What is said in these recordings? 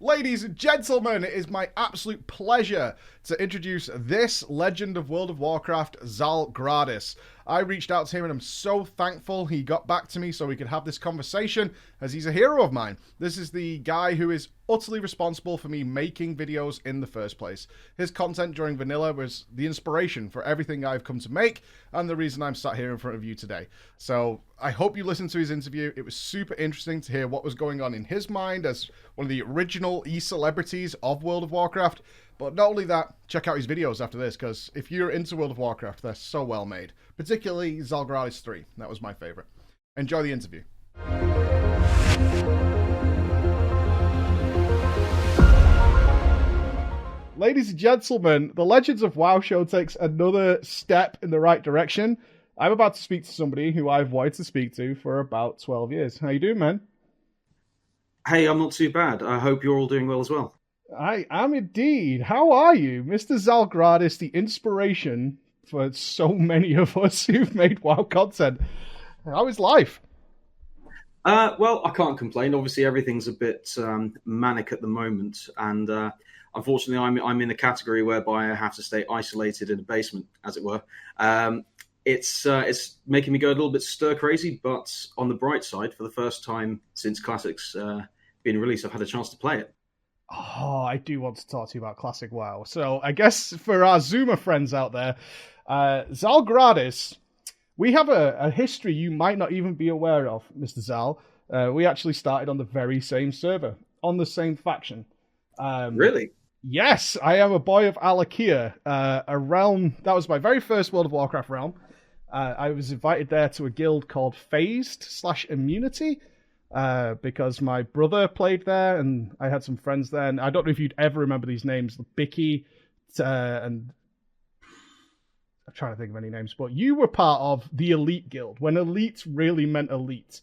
Ladies and gentlemen, it is my absolute pleasure to introduce this legend of World of Warcraft, Zalgradis. I reached out to him and I'm so thankful he got back to me so we could have this conversation, as he's a hero of mine. This is the guy who is utterly responsible for me making videos in the first place. His content during Vanilla was the inspiration for everything I've come to make and the reason I'm sat here in front of you today. So I hope you listened to his interview. It was super interesting to hear what was going on in his mind as one of the original e-celebrities of World of Warcraft. But not only that, check out his videos after this, because if you're into World of Warcraft, they're so well made. Particularly Zalgradis 3. That was my favorite. Enjoy the interview. Ladies and gentlemen, the Legends of WoW show takes another step in the right direction. I'm about to speak to somebody who I've wanted to speak to for about 12 years. How you doing, man? Hey, I'm not too bad. I hope you're all doing well as well. I am indeed. How are you? Mr. Zalgradis, the inspiration for so many of us who've made WoW content. How is life? Well, I can't complain. Obviously, everything's a bit manic at the moment, and unfortunately, I'm in a category whereby I have to stay isolated in a basement, as it were. It's making me go a little bit stir crazy, but on the bright side, for the first time since Classics being released, I've had a chance to play it. Oh, I do want to talk to you about Classic WoW. So I guess for our Zoomer friends out there, Zalgradis, we have a history you might not even be aware of, Mr. Zal. We actually started on the very same server, on the same faction. Really? Yes, I am a boy of Alakia, a realm. That was my very first World of Warcraft realm. I was invited there to a guild called Phased/Immunity. Because my brother played there and I had some friends there, and I don't know if you'd ever remember these names, Bicky, and I'm trying to think of any names, but you were part of the Elite Guild, when Elite really meant elite.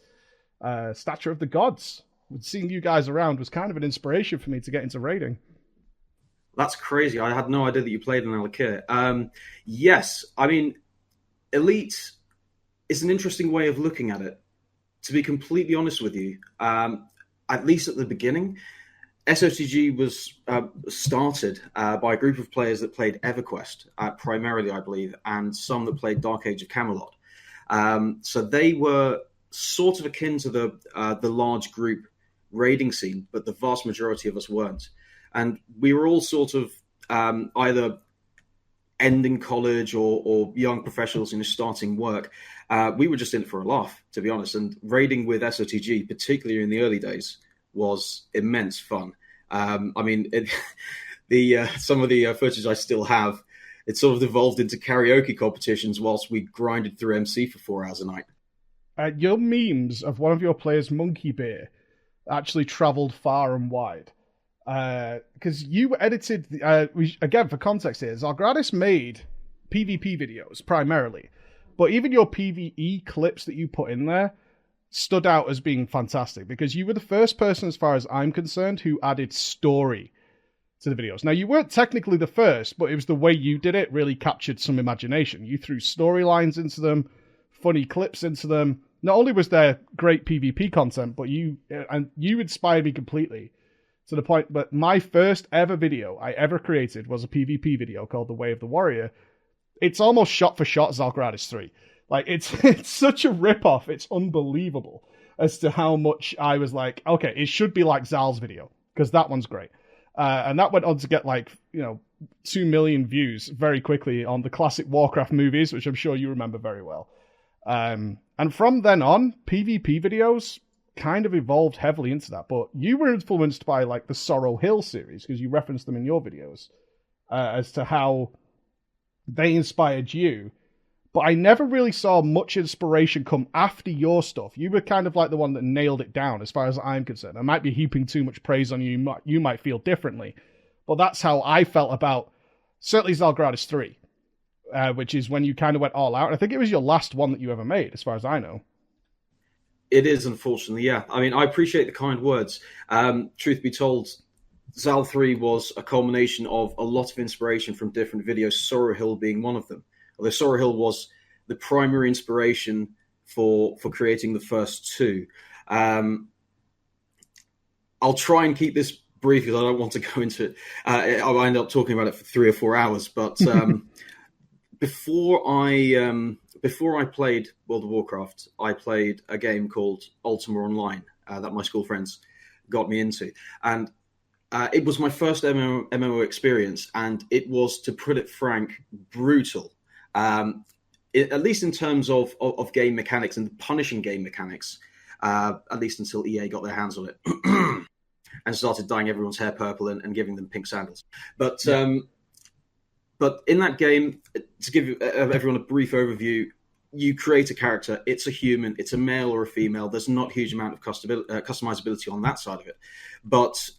Stature of the Gods. Seeing you guys around was kind of an inspiration for me to get into raiding. That's crazy. I had no idea that you played in Alakia. Yes, I mean, Elite is an interesting way of looking at it. To be completely honest with you, at least at the beginning, SOTG was started by a group of players that played EverQuest, primarily, I believe, and some that played Dark Age of Camelot. So they were sort of akin to the large group raiding scene, but the vast majority of us weren't. And we were all sort of either ending college or young professionals starting work. We were just in it for a laugh, to be honest. And raiding with SOTG, particularly in the early days, was immense fun. Some of the footage I still have, it sort of evolved into karaoke competitions whilst we grinded through MC for 4 hours a night. Your memes of one of your players, Monkey Bear, actually travelled far and wide. Because you edited, again, for context here, Zalgradis made PvP videos primarily, but even your PvE clips that you put in there stood out as being fantastic because you were the first person, as far as I'm concerned, who added story to the videos. Now, you weren't technically the first, but it was the way you did it really captured some imagination. You threw storylines into them, funny clips into them. Not only was there great PvP content, but you inspired me completely. To the point, but my first ever video I ever created was a PvP video called The Way of the Warrior. It's almost shot for shot Zalgradis 3. Like, it's such a rip-off, it's unbelievable as to how much I was like, okay, it should be like Zal's video, because that one's great. And that went on to get 2 million views very quickly on the classic Warcraft movies, which I'm sure you remember very well. And from then on, PvP videos kind of evolved heavily into that, but you were influenced by the Sorrow Hill series because you referenced them in your videos as to how they inspired you, but I never really saw much inspiration come after your stuff. You were kind of like the one that nailed it down as far as I'm concerned. I might be heaping too much praise on you, you might feel differently, but that's how I felt about certainly Zalgradis 3, which is when you kind of went all out. I think it was your last one that you ever made, as far as I know. It is, unfortunately, yeah. I mean, I appreciate the kind words. Truth be told, Zal 3 was a culmination of a lot of inspiration from different videos, Sorrow Hill being one of them. Although Sorrow Hill was the primary inspiration for creating the first two. I'll try and keep this briefly, because I don't want to go into it. I'll end up talking about it for 3 or 4 hours. But before I played World of Warcraft, I played a game called Ultima Online that my school friends got me into, and it was my first MMO experience, and it was, to put it frank, brutal. At least in terms of game mechanics and punishing game mechanics, at least until EA got their hands on it and started dyeing everyone's hair purple and giving them pink sandals. But but in that game, to give everyone a brief overview, you create a character. It's a human. It's a male or a female. There's not a huge amount of customizability on that side of it. But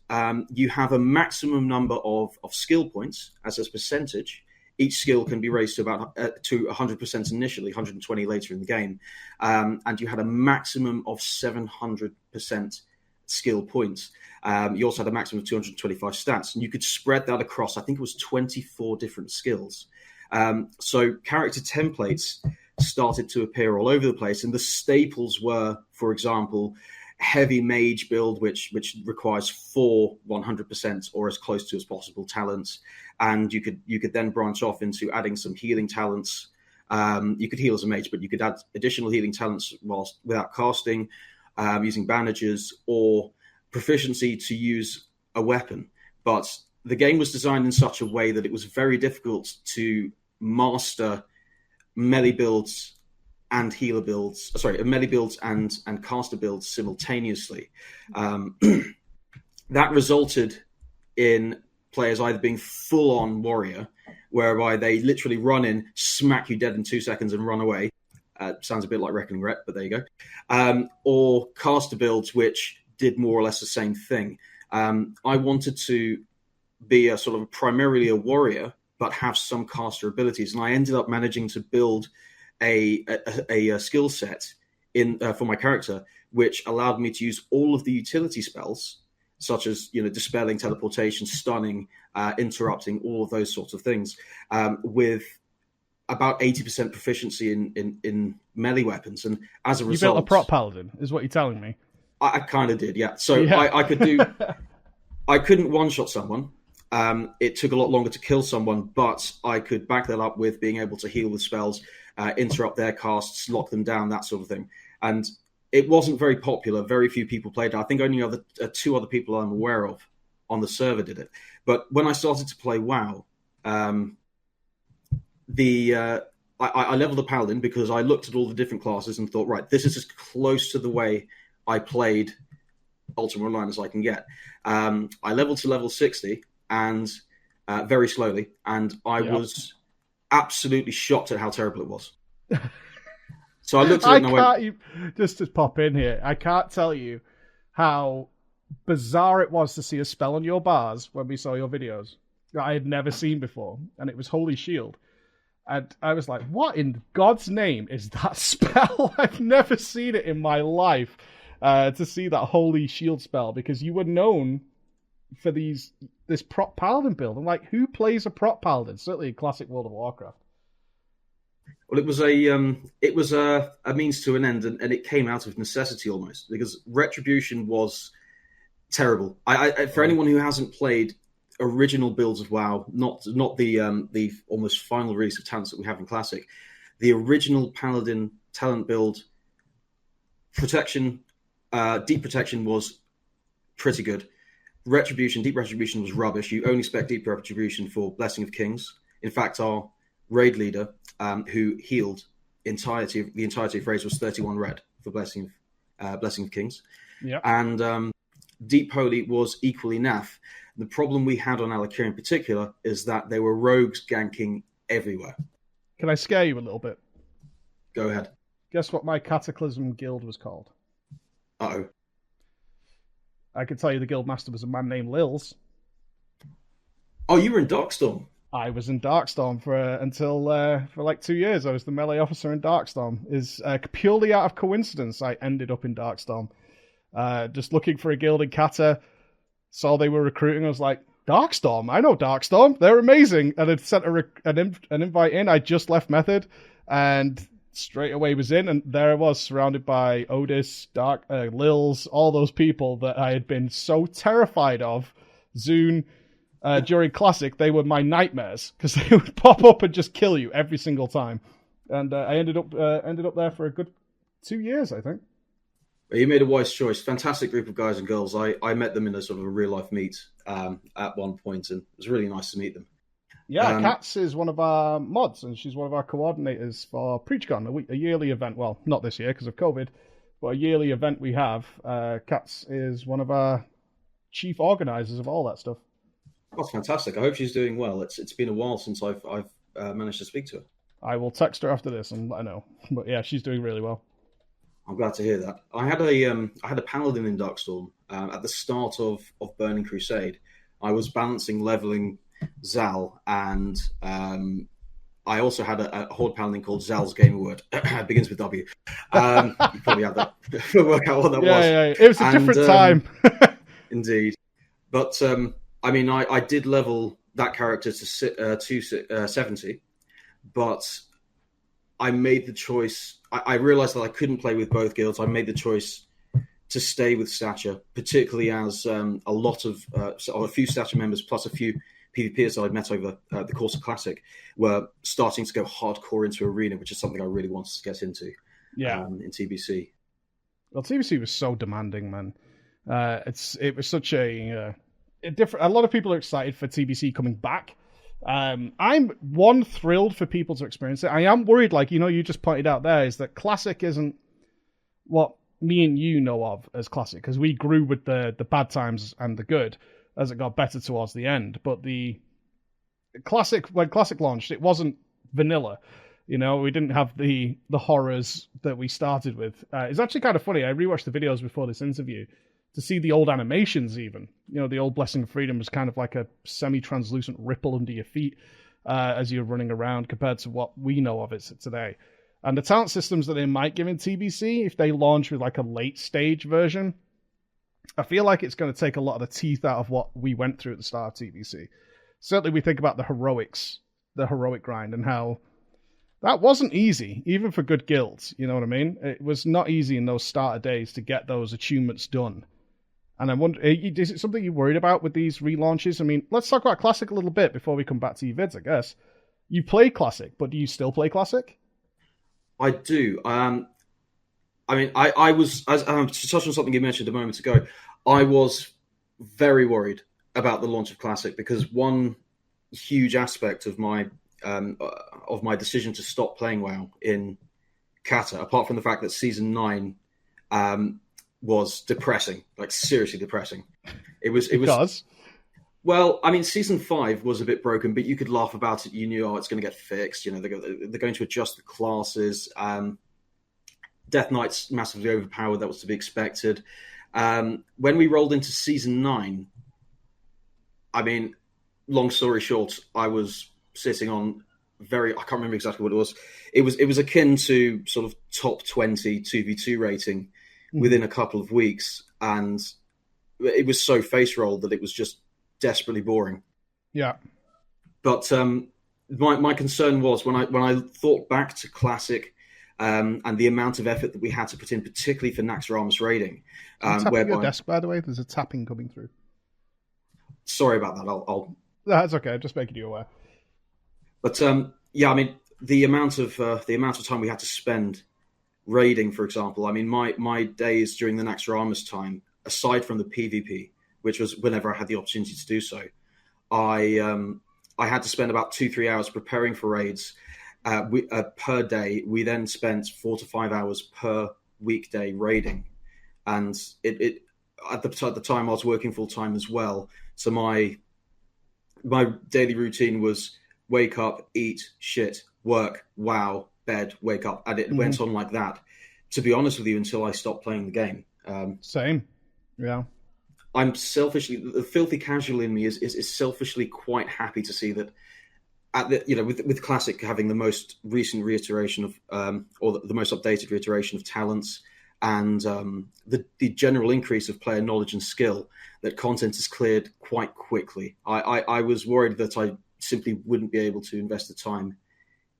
you have a maximum number of skill points as a percentage. Each skill can be raised to about to 100% initially, 120 later in the game. And you had a maximum of 700% skill points. You also had a maximum of 225 stats. And you could spread that across, I think it was 24 different skills. So character templates started to appear all over the place. And the staples were, for example, heavy mage build, which requires 4 100% or as close to as possible talents. And you could then branch off into adding some healing talents. You could heal as a mage, but you could add additional healing talents without casting, using bandages, or proficiency to use a weapon. But the game was designed in such a way that it was very difficult to master melee builds and healer builds. Sorry, melee builds and caster builds simultaneously. That resulted in players either being full-on warrior, whereby they literally run in, smack you dead in 2 seconds, and run away. Sounds a bit like Reckoning Ret, but there you go. Or caster builds, which did more or less the same thing. I wanted to be a sort of primarily a warrior, but have some caster abilities, and I ended up managing to build a skill set for my character, which allowed me to use all of the utility spells, such as dispelling, teleportation, stunning, interrupting, all of those sorts of things, with about 80% proficiency in melee weapons. And as a result, you built a prop paladin, is what you're telling me. I kind of did, yeah. So yeah. I could do. I couldn't one-shot someone. It took a lot longer to kill someone, but I could back that up with being able to heal with spells, interrupt their casts, lock them down, that sort of thing. And it wasn't very popular. Very few people played it. I think only 2 other people I'm aware of on the server did it. But when I started to play WoW, I leveled a paladin because I looked at all the different classes and thought, right, this is as close to the way I played Ultima Online as I can get. I leveled to level 60 and very slowly, and I was absolutely shocked at how terrible it was. So I looked at it and I went... Just to pop in here, I can't tell you how bizarre it was to see a spell on your bars when we saw your videos that I had never seen before, and it was Holy Shield. And I was like, what in God's name is that spell? I've never seen it in my life, to see that Holy Shield spell, because you were known for this prop paladin build. I'm like, who plays a prop paladin? Certainly in classic World of Warcraft. Well, it was a means to an end, and it came out of necessity almost, because Retribution was terrible. For anyone who hasn't played original builds of WoW, not the almost final release of talents that we have in Classic, the original Paladin talent build, protection, deep protection was pretty good. Deep Retribution was rubbish. You only spec Deep Retribution for Blessing of Kings. In fact, our raid leader, who healed the entirety of raids, was 31 red for Blessing of Kings. Yep. And Deep Holy was equally naff. The problem we had on Alakia in particular is that there were rogues ganking everywhere. Can I scare you a little bit? Go ahead. Guess what my Cataclysm guild was called? Uh-oh. I could tell you the guild master was a man named Lils. Oh, you were in Darkstorm? I was in Darkstorm until for like 2 years. I was the melee officer in Darkstorm. Is purely out of coincidence I ended up in Darkstorm. Just looking for a guild in Cata. Saw they were recruiting. I was like, Darkstorm? I know Darkstorm. They're amazing. And I'd sent an invite in. I just left Method and straight away was in. And there I was, surrounded by Otis, Lils, all those people that I had been so terrified of Zune. During Classic, they were my nightmares because they would pop up and just kill you every single time. And I ended up there for a good 2 years, I think. You made a wise choice. Fantastic group of guys and girls. I met them in a sort of a real life meet at one point, and it was really nice to meet them. Yeah, Katz is one of our mods, and she's one of our coordinators for PreachCon, a yearly event. Well, not this year because of COVID, but a yearly event we have. Katz is one of our chief organizers of all that stuff. That's fantastic. I hope she's doing well. It's been a while since I've managed to speak to her. I will text her after this and let her know. But yeah, she's doing really well. I'm glad to hear that. I had a paladin in Darkstorm at the start of Burning Crusade. I was balancing leveling Zal, and I also had a horde paladin called Zal's Gamer Word. It begins with W. You probably have that. Work out what that was. Yeah, it was a different time. Indeed, but I did level that character to 270, but I made the choice. I realized that I couldn't play with both guilds. I made the choice to stay with Stature, particularly as a few Stature members plus a few PvPers I'd met over the course of Classic were starting to go hardcore into Arena, which is something I really wanted to get into. Yeah, in TBC. Well, TBC was so demanding, man. It was such a different. A lot of people are excited for TBC coming back. I'm thrilled for people to experience it. I am worried, like you just pointed out there, is that Classic isn't what me and you know of as Classic, because we grew with the bad times and the good as it got better towards the end. But the Classic, when Classic launched, it wasn't vanilla. We didn't have the horrors that we started with. It's actually kind of funny. I rewatched the videos before this interview to see the old animations even. The old Blessing of Freedom was kind of like a semi-translucent ripple under your feet as you're running around compared to what we know of it today. And the talent systems that they might give in TBC, if they launch with like a late stage version, I feel like it's going to take a lot of the teeth out of what we went through at the start of TBC. Certainly we think about the heroic grind, and how that wasn't easy, even for good guilds. You know what I mean? It was not easy in those starter days to get those achievements done. And I wonder, is it something you're worried about with these relaunches? I mean, let's talk about Classic a little bit before we come back to your vids, I guess. You play Classic, but do you still play Classic? I do. I was, to touch on something you mentioned a moment ago, I was very worried about the launch of Classic, because one huge aspect of my decision to stop playing WoW in Kata, apart from the fact that Season 9 was depressing, like seriously depressing. It was. Well, I mean, Season 5 was a bit broken, but you could laugh about it. You knew, it's going to get fixed. They're going to adjust the classes. Death Knight's massively overpowered. That was to be expected. When we rolled into Season 9, I mean, long story short, I was sitting on I can't remember exactly what it was. It was akin to sort of top 20 2v2 rating within a couple of weeks, and it was so face rolled that it was just desperately boring. Yeah. But my concern was when I thought back to Classic and the amount of effort that we had to put in, particularly for Naxxramas raiding. Tapping your desk, by the way. There's a tapping coming through. Sorry about that. I'll... That's okay. I'm just making you aware. But I mean, the amount of time we had to spend raiding, for example. I mean, my days during the Naxxramas time, aside from the PvP, which was whenever I had the opportunity to do so, I had to spend about 2-3 hours preparing for raids per day. We then spent 4 to 5 hours per weekday raiding, and it at the time I was working full time as well. So my daily routine was wake up, eat, shit, work, WoW, bed, wake up, and it went on like that. To be honest with you, until I stopped playing the game. Same, yeah. I'm selfishly, the filthy casual in me is selfishly quite happy to see that with Classic having the most recent reiteration of or the most updated reiteration of talents, and the general increase of player knowledge and skill, that content is cleared quite quickly. I was worried that I simply wouldn't be able to invest the time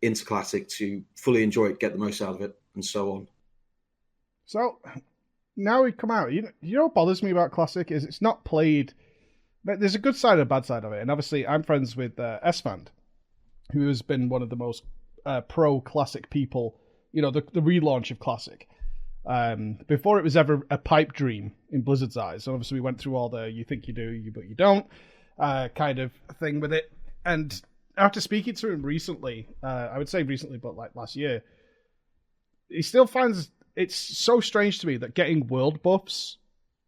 into Classic to fully enjoy it, get the most out of it, and so on. So now we come out. You know what bothers me about Classic is it's not played But there's a good side and a bad side of it. And obviously, I'm friends with Esfand, who has been one of the most pro Classic people, the relaunch of Classic. Before it was ever a pipe dream in Blizzard's eyes. So obviously we went through all the you think you do, but you don't kind of thing with it. And after speaking to him recently, I would say recently, but like last year, he still finds it's so strange to me that getting world buffs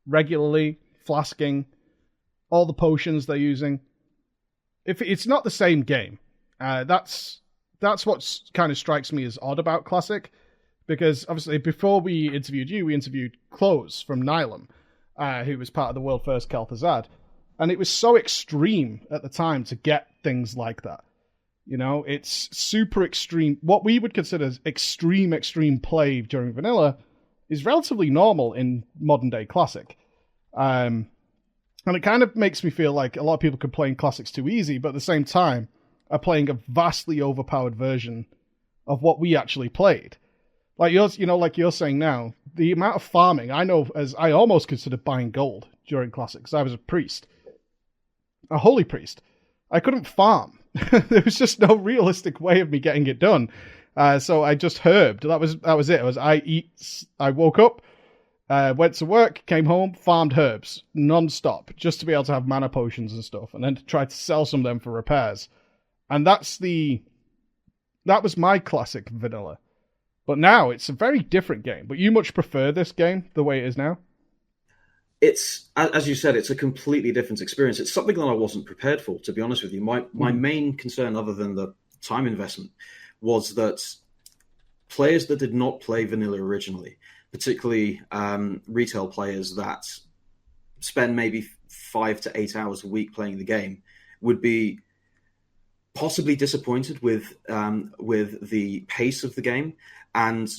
regularly, flasking, all the potions they're using, if it's not the same game, that's what kind of strikes me as odd about Classic. Because obviously, before we interviewed you, we interviewed Close from Nylum, who was part of the world first Kel'Thuzad. And it was so extreme at the time to get things like that. It's super extreme. What we would consider extreme play during vanilla is relatively normal in modern day Classic. And it kind of makes me feel like a lot of people complain Classic's too easy, but at the same time are playing a vastly overpowered version of what we actually played. Like you're saying now, the amount of farming, I know as I almost considered buying gold during Classic, because I was a priest. A holy priest. I couldn't farm. There was just no realistic way of me getting it done. So I just herbed. That was it. I woke up, went to work, came home, farmed herbs non-stop, just to be able to have mana potions and stuff, and then to try to sell some of them for repairs. And that was my Classic vanilla. But now it's a very different game. But you much prefer this game the way it is now? It's, as you said, it's a completely different experience. It's something that I wasn't prepared for, to be honest with you. My main concern, other than the time investment, was that players that did not play vanilla originally, particularly retail players that spend maybe 5 to 8 hours a week playing the game, would be possibly disappointed with the pace of the game and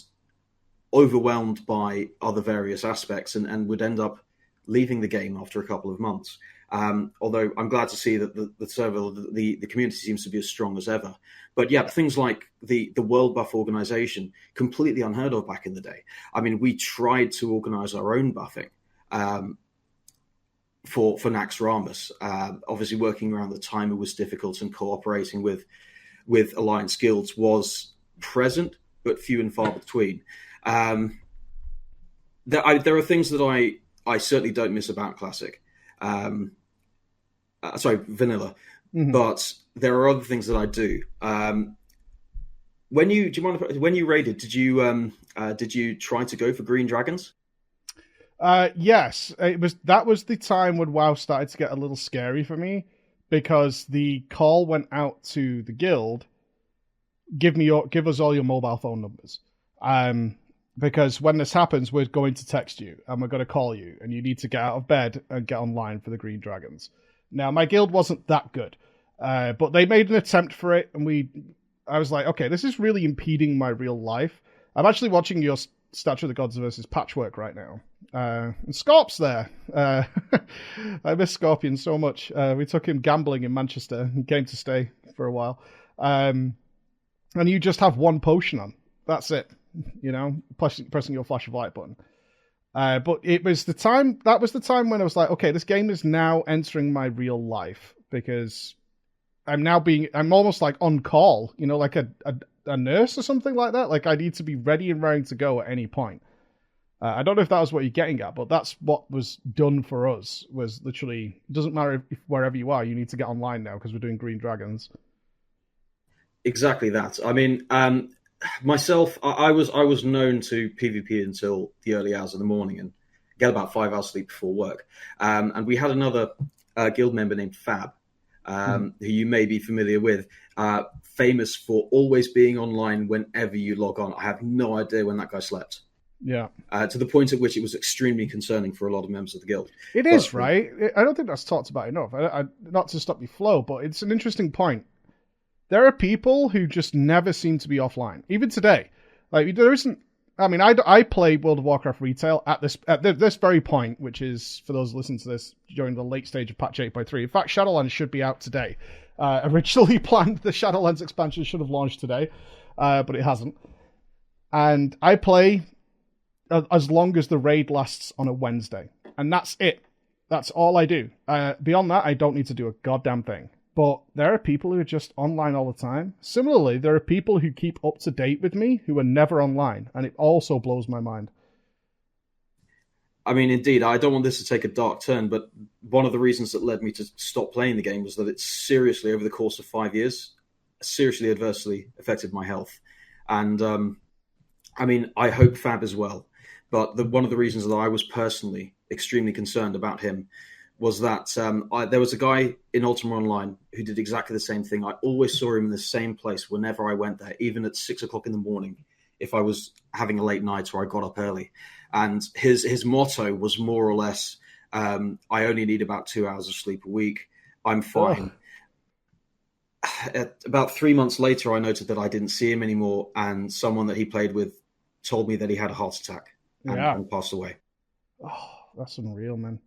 overwhelmed by other various aspects and would end up leaving the game after a couple of months. Although I'm glad to see that the server, the community seems to be as strong as ever. But yeah, things like the world buff organization, completely unheard of back in the day. I mean, we tried to organize our own buffing for Naxxramas. Obviously, working around the timer was difficult, and cooperating with alliance guilds was present, but few and far between. There are things that I certainly don't miss about Classic. Vanilla. Mm-hmm. But there are other things that I do. When you raided, did you try to go for green dragons? Yes, that was the time when WoW started to get a little scary for me, because the call went out to the guild, give us all your mobile phone numbers. Because when this happens, we're going to text you and we're going to call you, and you need to get out of bed and get online for the green dragons. Now, my guild wasn't that good, but they made an attempt for it, and I was like, okay, this is really impeding my real life. I'm actually watching your Statue of the Gods versus Patchwork right now. And Scorp's there. I miss Scorpion so much. We took him gambling in Manchester. He came to stay for a while. And you just have one potion on. That's it. Pressing your flash of light button. But that was the time when I was like, okay, this game is now entering my real life, because I'm almost like on call, like a nurse or something like that. Like I need to be ready and raring to go at any point. I don't know if that was what you're getting at, but that's what was done for us, was literally, it doesn't matter if wherever you are, you need to get online now because we're doing Green Dragons. Exactly that. I mean, myself, I was known to PvP until the early hours of the morning and get about 5 hours sleep before work. And we had another guild member named Fab, who you may be familiar with, famous for always being online whenever you log on. I have no idea when that guy slept. Yeah. To the point at which it was extremely concerning for a lot of members of the guild. It is, right? I don't think that's talked about enough. Not to stop your flow, but it's an interesting point. There are people who just never seem to be offline, even today. Like there isn't. I mean, I play World of Warcraft retail at this very point, which is, for those listening to this, during the late stage of patch 8.3. In fact, Shadowlands should be out today. Originally planned, the Shadowlands expansion should have launched today, but it hasn't. And I play as long as the raid lasts on a Wednesday, and that's it. That's all I do. Beyond that, I don't need to do a goddamn thing. But there are people who are just online all the time. Similarly, there are people who keep up to date with me who are never online, and it also blows my mind. I mean, indeed, I don't want this to take a dark turn, but one of the reasons that led me to stop playing the game was that it seriously, over the course of 5 years, seriously adversely affected my health. And I mean, I hope Fab as well. But one of the reasons that I was personally extremely concerned about him was that there was a guy in Ultima Online who did exactly the same thing. I always saw him in the same place whenever I went there, even at 6 o'clock in the morning, if I was having a late night or I got up early. And his motto was more or less, I only need about 2 hours of sleep a week. I'm fine. About 3 months later, I noted that I didn't see him anymore, and someone that he played with told me that he had a heart attack and passed away. Oh, that's unreal, man.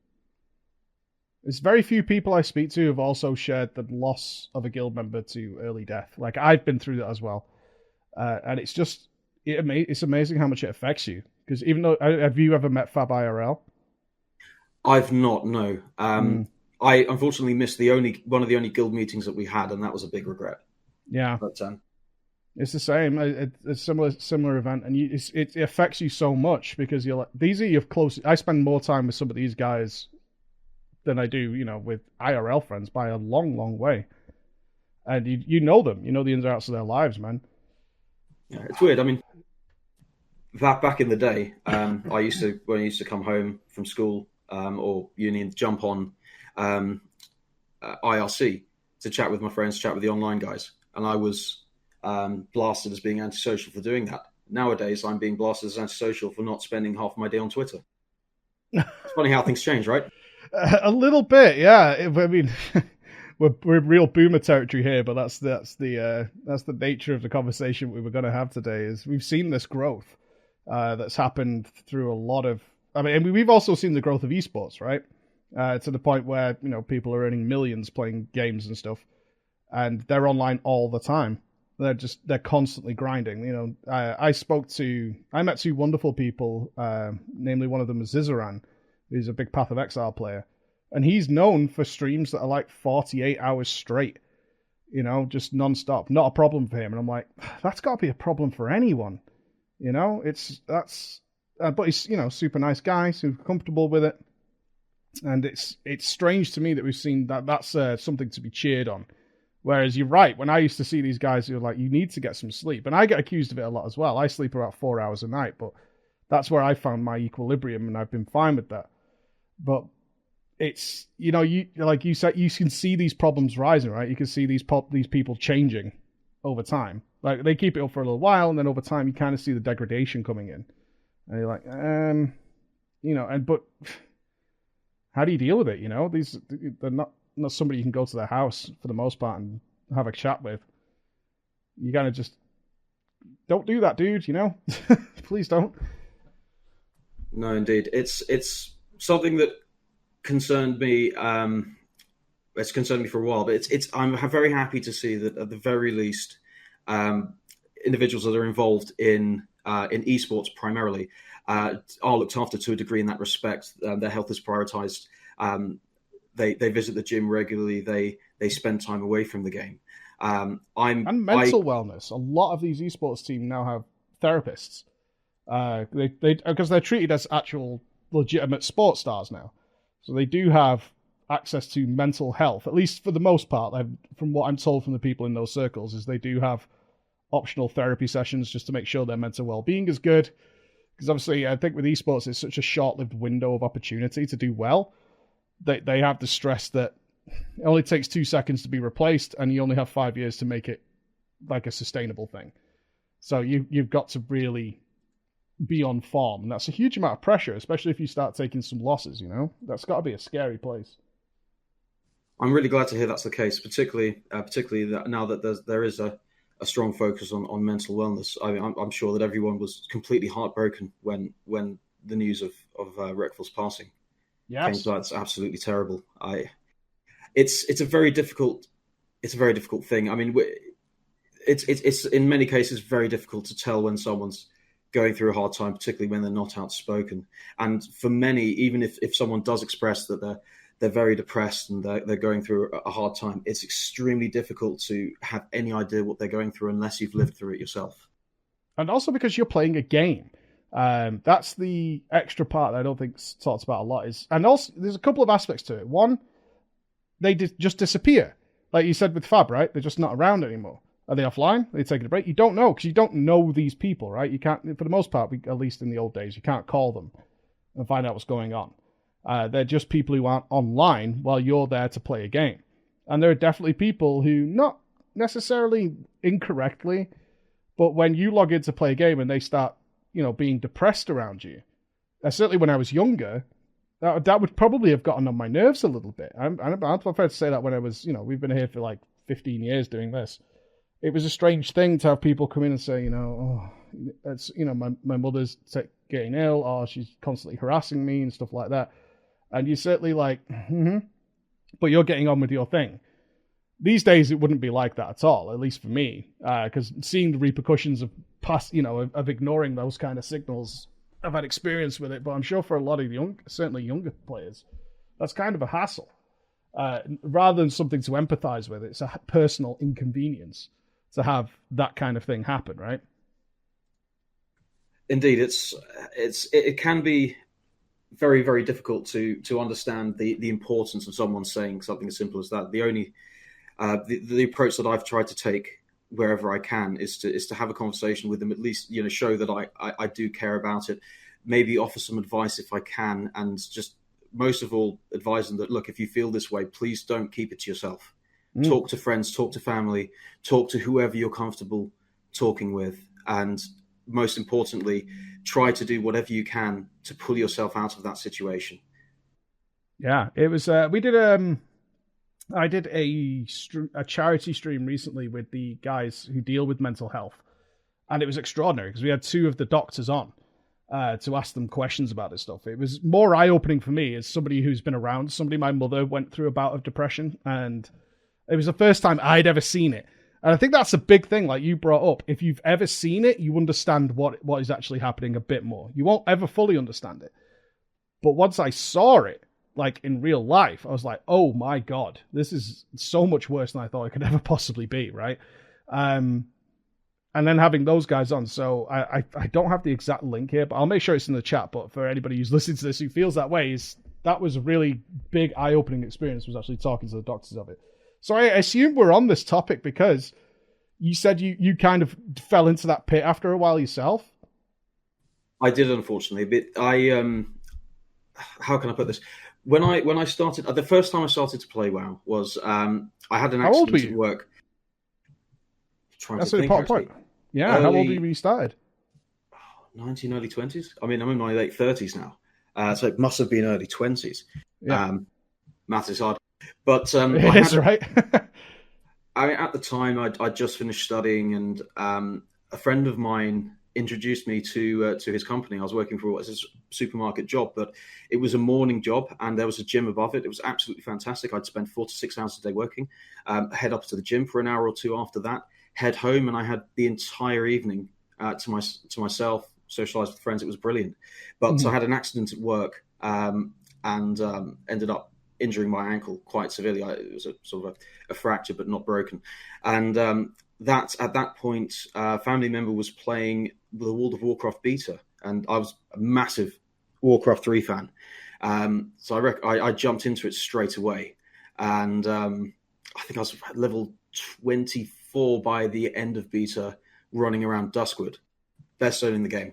There's very few people I speak to who've also shared the loss of a guild member to early death. Like, I've been through that as well. And it's just, it's amazing how much it affects you. Because even though, have you ever met Fab IRL? I've not, no. I unfortunately missed one of the only guild meetings that we had, and that was a big regret. Yeah. But it's the same. It's a similar event, and it affects you so much because you're like, these are your close. I spend more time with some of these guys than I do, with IRL friends by a long, long way. And you know them, you know the ins and outs of their lives, man. Yeah, it's weird. I mean, that back in the day, when I used to come home from school or uni and jump on IRC to chat with my friends, chat with the online guys, and I was blasted as being antisocial for doing that. Nowadays, I'm being blasted as antisocial for not spending half my day on Twitter. It's funny how things change, right? A little bit, yeah. I mean, we're real boomer territory here, but that's the nature of the conversation we were going to have today. Is we've seen this growth that's happened through a lot of. I mean, we've also seen the growth of esports, right? To the point where people are earning millions playing games and stuff, and they're online all the time. They're constantly grinding. I met two wonderful people, namely one of them is Zizaran, who's a big Path of Exile player, and he's known for streams that are like 48 hours straight, just non-stop. Not a problem for him, and I'm like, that's got to be a problem for anyone, but he's super nice guy, super comfortable with it, and it's strange to me that we've seen that's something to be cheered on. Whereas you're right, when I used to see these guys who are like, you need to get some sleep, and I get accused of it a lot as well. I sleep about 4 hours a night, but that's where I found my equilibrium, and I've been fine with that. But it's, you like you said, you can see these problems rising, right? You can see these people changing over time. Like, they keep it up for a little while, and then over time you kind of see the degradation coming in, and you're like, but how do you deal with it? They're not somebody you can go to their house for the most part and have a chat with. You gotta just don't do that, dude. Please don't. No, indeed, it's something that concerned me. It's concerned me for a while, but I'm very happy to see that at the very least, individuals that are involved in esports primarily are looked after to a degree in that respect. Their health is prioritized. They visit the gym regularly. They spend time away from the game. And mental wellness. A lot of these esports teams now have therapists. Because they're treated as actual legitimate sports stars now, so they do have access to mental health, at least for the most part. From what I'm told from the people in those circles, is they do have optional therapy sessions just to make sure their mental well-being is good. Because obviously, I think with esports, it's such a short-lived window of opportunity to do well. They have the stress that it only takes 2 seconds to be replaced, and you only have 5 years to make it like a sustainable thing. So you've got to really be on form, and that's a huge amount of pressure, especially if you start taking some losses. That's got to be a scary place. I'm really glad to hear that's the case, particularly that now that there is a strong focus on mental wellness. I'm sure that everyone was completely heartbroken when the news of Reckful's passing. Yes, that's absolutely terrible. It's a very difficult thing. I mean, it's in many cases very difficult to tell when someone's going through a hard time, particularly when they're not outspoken. And for many, even if someone does express that they're very depressed and they're going through a hard time, it's extremely difficult to have any idea what they're going through unless you've lived through it yourself. And also because you're playing a game. That's the extra part that I don't think talked about a lot. And also, there's a couple of aspects to it. One, they just disappear. Like you said with Fab, right? They're just not around anymore. Are they offline? Are they taking a break? You don't know, because you don't know these people, right? You can't, for the most part, at least in the old days, you can't call them and find out what's going on. They're just people who aren't online while you're there to play a game. And there are definitely people who, not necessarily incorrectly, but when you log in to play a game and they start, being depressed around you, certainly when I was younger, that would probably have gotten on my nerves a little bit. I'm prepared to say that when I was, we've been here for like 15 years doing this. It was a strange thing to have people come in and say, it's, my mother's getting ill, or she's constantly harassing me and stuff like that. And you're certainly like, but you're getting on with your thing. These days, it wouldn't be like that at all, at least for me, because seeing the repercussions of of ignoring those kind of signals, I've had experience with it. But I'm sure for a lot of certainly younger players, that's kind of a hassle. Rather than something to empathize with, it's a personal inconvenience to have that kind of thing happen, right? Indeed, it can be very, very difficult to understand the importance of someone saying something as simple as that. The approach that I've tried to take wherever I can is to have a conversation with them, at least show that I do care about it, maybe offer some advice if I can, and just most of all advise them that, look, if you feel this way, please don't keep it to yourself. Talk to friends, talk to family, talk to whoever you're comfortable talking with, and most importantly, try to do whatever you can to pull yourself out of that situation. Yeah, it was. I did a charity stream recently with the guys who deal with mental health, and it was extraordinary because we had two of the doctors on to ask them questions about this stuff. It was more eye-opening for me as somebody who's been around somebody. My mother went through a bout of depression, and it was the first time I'd ever seen it. And I think that's a big thing, like you brought up. If you've ever seen it, you understand what is actually happening a bit more. You won't ever fully understand it. But once I saw it, like in real life, I was like, oh my God, this is so much worse than I thought it could ever possibly be, right? And then having those guys on. So I don't have the exact link here, but I'll make sure it's in the chat. But for anybody who's listening to this who feels that way, that was a really big eye-opening experience, was actually talking to the doctors of it. So I assume we're on this topic because you said you kind of fell into that pit after a while yourself. I did, unfortunately. But how can I put this? When I started, the first time I started to play WoW was I had an accident at work. That's the important point. Yeah, how old were you when you started? 19, early 20s. I mean, I'm in my late 30s now, so it must have been early 20s. Yeah. Math is hard. But it is, right? At the time, I'd just finished studying, and a friend of mine introduced me to his company. I was working for a supermarket job, but it was a morning job, and there was a gym above it. It was absolutely fantastic. I'd spend 4 to 6 hours a day working, head up to the gym for an hour or two after that, head home, and I had the entire evening to myself, socialized with friends. It was brilliant. But I had an accident at work and ended up injuring my ankle quite severely. It was a sort of a fracture, but not broken. And at that point, a family member was playing the World of Warcraft Beta, and I was a massive Warcraft 3 fan. So I jumped into it straight away. And I think I was at level 24 by the end of Beta, running around Duskwood. Best zone in the game.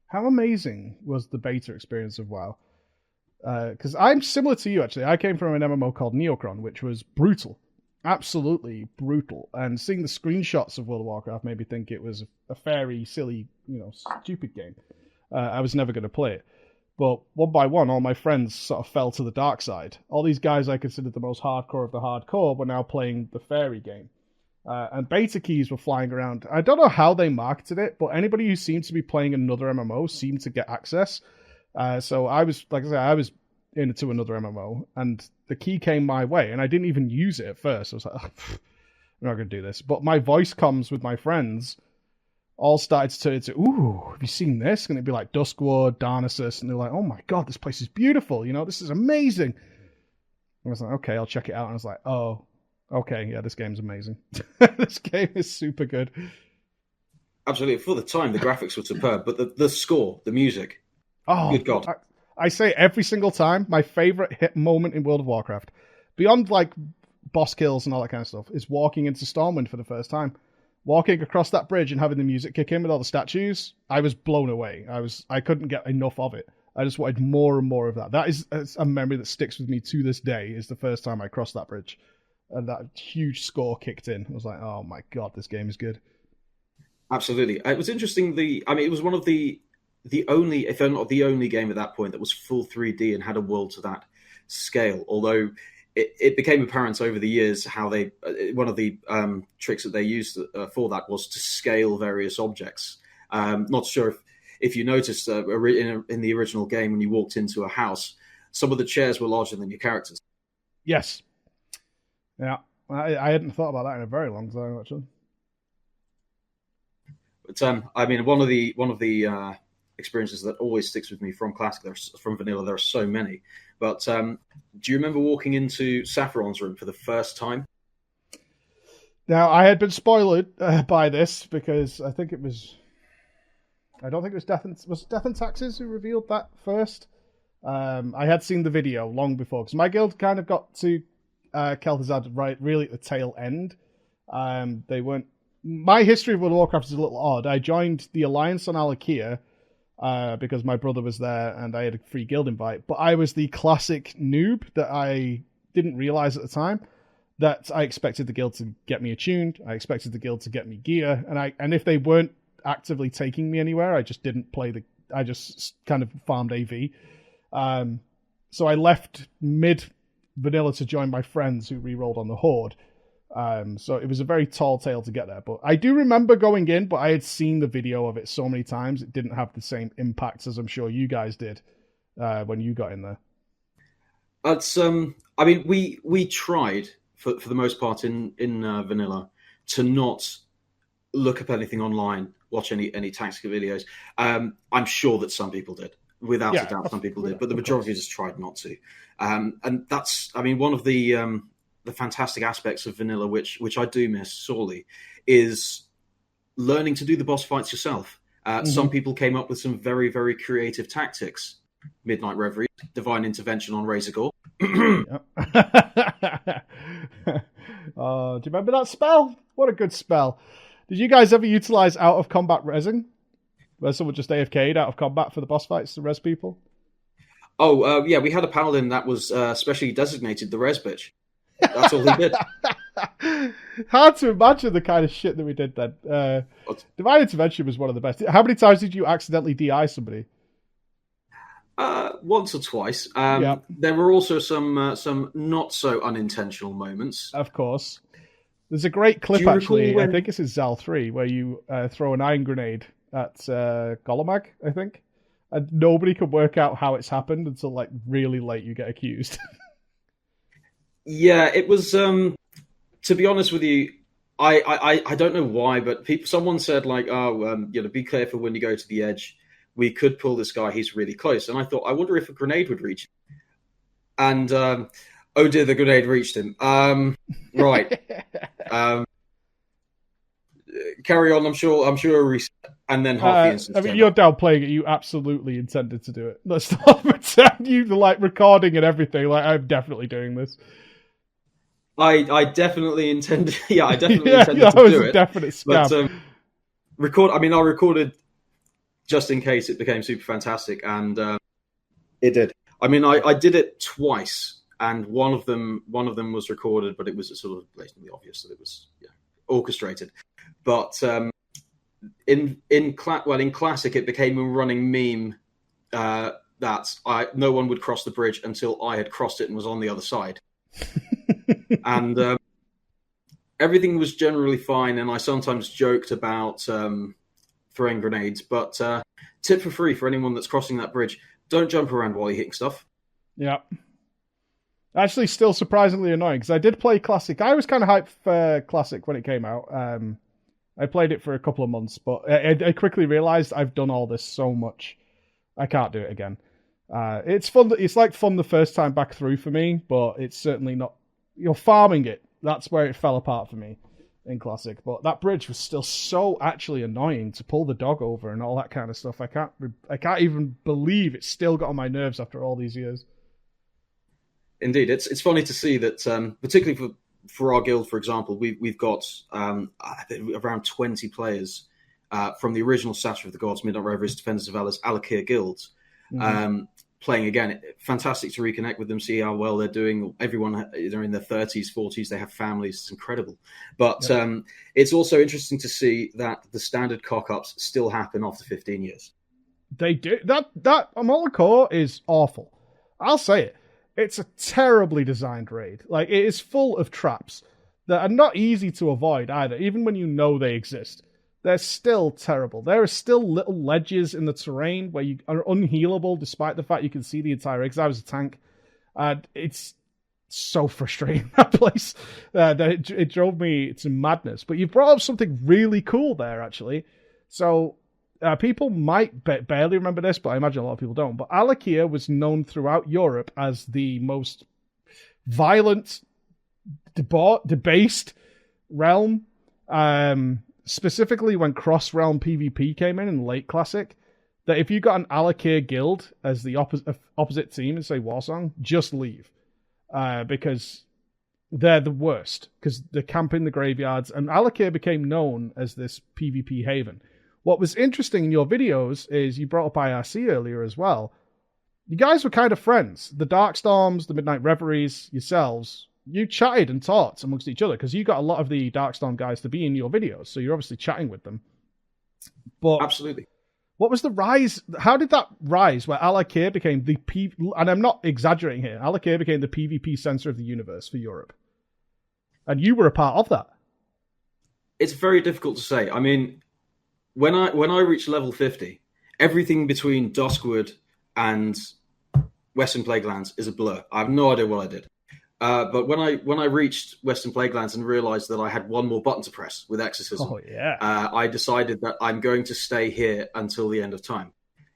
How amazing was the beta experience of WoW? Because I'm similar to you, actually. I came from an MMO called Neocron, which was brutal. Absolutely brutal. And seeing the screenshots of World of Warcraft made me think it was a very silly, stupid game. I was never going to play it. But one by one, all my friends sort of fell to the dark side. All these guys I considered the most hardcore of the hardcore were now playing the fairy game. And beta keys were flying around. I don't know how they marketed it, but anybody who seemed to be playing another MMO seemed to get access. So I was, like I said, I was into another MMO, and the key came my way, and I didn't even use it at first. I was like, I'm not going to do this. But my voice comms with my friends all started to turn into, ooh, have you seen this? And it'd be like Duskward, Darnassus, and they're like, oh my god, this place is beautiful. This is amazing. I was like, okay, I'll check it out. And I was like, oh, okay, yeah, this game's amazing. This game is super good. Absolutely. For the time, the graphics were superb, but the score, the music, oh, good God. I say every single time, my favorite hit moment in World of Warcraft, beyond like boss kills and all that kind of stuff, is walking into Stormwind for the first time. Walking across that bridge and having the music kick in with all the statues, I was blown away. I couldn't get enough of it. I just wanted more and more of that. That is a memory that sticks with me to this day, is the first time I crossed that bridge. And that huge score kicked in. I was like, oh my god, this game is good. Absolutely. It was interesting. It was one of the only, if not the only game at that point that was full 3D and had a world to that scale. Although it became apparent over the years how one of the tricks that they used for that was to scale various objects. Not sure if you noticed in the original game when you walked into a house, some of the chairs were larger than your characters. Yes. Yeah. I hadn't thought about that in a very long time, actually. But one of the experiences that always sticks with me from Classic, from Vanilla, there are so many. But do you remember walking into Saffron's room for the first time? Now, I had been spoiled by this because I don't think it was Death and Taxes who revealed that first. I had seen the video long before, because my guild kind of got to Kel'Thuzad right really at the tail end. My history of World of Warcraft is a little odd. I joined the Alliance on Alakia because my brother was there and I had a free guild invite. But I was the classic noob that I didn't realize at the time that I expected the guild to get me attuned. I expected the guild to get me gear. And if they weren't actively taking me anywhere, I just didn't play I just kind of farmed AV. So I left mid vanilla to join my friends who re-rolled on the Horde. So it was a very tall tale to get there. But I do remember going in, but I had seen the video of it so many times, it didn't have the same impact as I'm sure you guys did when you got in there. We tried for the most part in vanilla to not look up anything online, watch any tactical videos. I'm sure that some people did. Without a doubt, some people did, but the majority just tried not to. And that's, one of the fantastic aspects of vanilla, which I do miss sorely, is learning to do the boss fights yourself. Some people came up with some very, very creative tactics. Midnight Reverie, Divine Intervention on Razorgore. Do you remember that spell? What a good spell. Did you guys ever utilize out of combat resing? Where someone just AFK'd out of combat for the boss fights to res people? Oh, yeah, we had a paladin that was specially designated the res bitch. That's all he did. Hard to imagine the kind of shit that we did then. Divine Intervention was one of the best. How many times did you accidentally DI somebody? Once or twice. There were also some not so unintentional moments. Of course. There's a great clip, actually, I think it's in Zal 3, where you throw an iron grenade at Golemag, I think. And nobody can work out how it's happened until like really late you get accused. Yeah, it was, to be honest with you, I don't know why, but someone said like, be careful when you go to the edge. We could pull this guy, he's really close. And I thought, I wonder if a grenade would reach him. And, oh dear, the grenade reached him. Right. Carry on, I'm sure a reset. And then half the instance. You're downplaying it. You absolutely intended to do it. Let's not pretend you like recording and everything. Like, I'm definitely doing this. I definitely intended. Yeah, I definitely intended to do it. That was a definite scam. But I recorded just in case it became super fantastic, and it did. I did it twice, and one of them was recorded, but it was sort of blatantly obvious that it was orchestrated. But in Classic, it became a running meme that no one would cross the bridge until I had crossed it and was on the other side. And everything was generally fine, and I sometimes joked about throwing grenades. But tip for free for anyone that's crossing that bridge: don't jump around while you're hitting stuff. Yeah. Actually, still surprisingly annoying, because I did play Classic. I was kind of hyped for Classic when it came out. I played it for a couple of months, but I quickly realized I've done all this so much. I can't do it again. It's fun. It's like fun the first time back through for me, but it's certainly not. You're farming it. That's where it fell apart for me in Classic. But that bridge was still so actually annoying to pull the dog over and all that kind of stuff. I can't even believe it still got on my nerves after all these years. Indeed, it's funny to see that, particularly for our guild, for example, we've got I think around 20 players from the original Satyr of the Gods, Midnight Reveries, Defenders of Elis, Alakia guilds, playing again. Fantastic to reconnect with them, see how well they're doing. Everyone, they're in their 30s, 40s, they have families. It's incredible. But it's also interesting to see that the standard cock-ups still happen after 15 years. They do. That Amola Core is awful. I'll say it. It's a terribly designed raid. Like, it is full of traps that are not easy to avoid either, even when you know they exist. They're still terrible. There are still little ledges in the terrain where you are unhealable, despite the fact you can see the entire rig. 'Cause I was a tank. It's so frustrating, that place. That it drove me to madness. But you've brought up something really cool there, actually. So people might barely remember this, but I imagine a lot of people don't. But Alakia was known throughout Europe as the most violent, debased realm. Specifically when cross-realm PvP came in late Classic, that if you got an Alakia guild as the opposite team in, say, Warsong, just leave. Because they're the worst. Because they're camping the graveyards, and Alakia became known as this PvP haven. What was interesting in your videos is you brought up IRC earlier as well. You guys were kind of friends. The Darkstorms, the Midnight Reveries, yourselves, you chatted and talked amongst each other because you got a lot of the Darkstorm guys to be in your videos, so you're obviously chatting with them. But absolutely, what was the rise? How did that rise where Alakia became the and I'm not exaggerating here, Alakia became the PvP center of the universe for Europe? And you were a part of that. It's very difficult to say. I mean, when I reached level 50, everything between Duskwood and Western Plaguelands is a blur. I have no idea what I did. But when I reached Western Plaguelands and realized that I had one more button to press with Exorcism, I decided that I'm going to stay here until the end of time.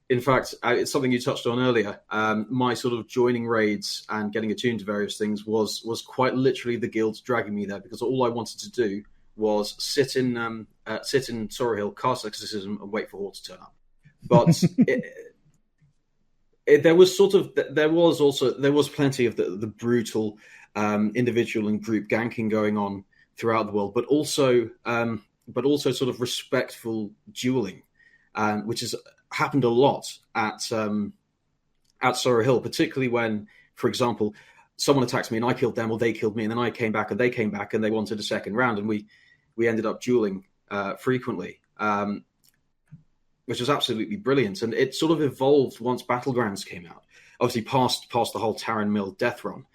In fact, it's something you touched on earlier. My sort of joining raids and getting attuned to various things was quite literally the guild dragging me there, because all I wanted to do was sit in Sorrow Hill, cast Exorcism, and wait for Horde to turn up. But there was plenty of the brutal individual and group ganking going on throughout the world, but also sort of respectful dueling, which has happened a lot at Sorrow Hill, particularly when, for example, someone attacks me and I killed them, or they killed me, and then I came back and they came back and they wanted a second round, and we ended up dueling frequently. Which was absolutely brilliant. And it sort of evolved once Battlegrounds came out, obviously past the whole Taran Mill death run,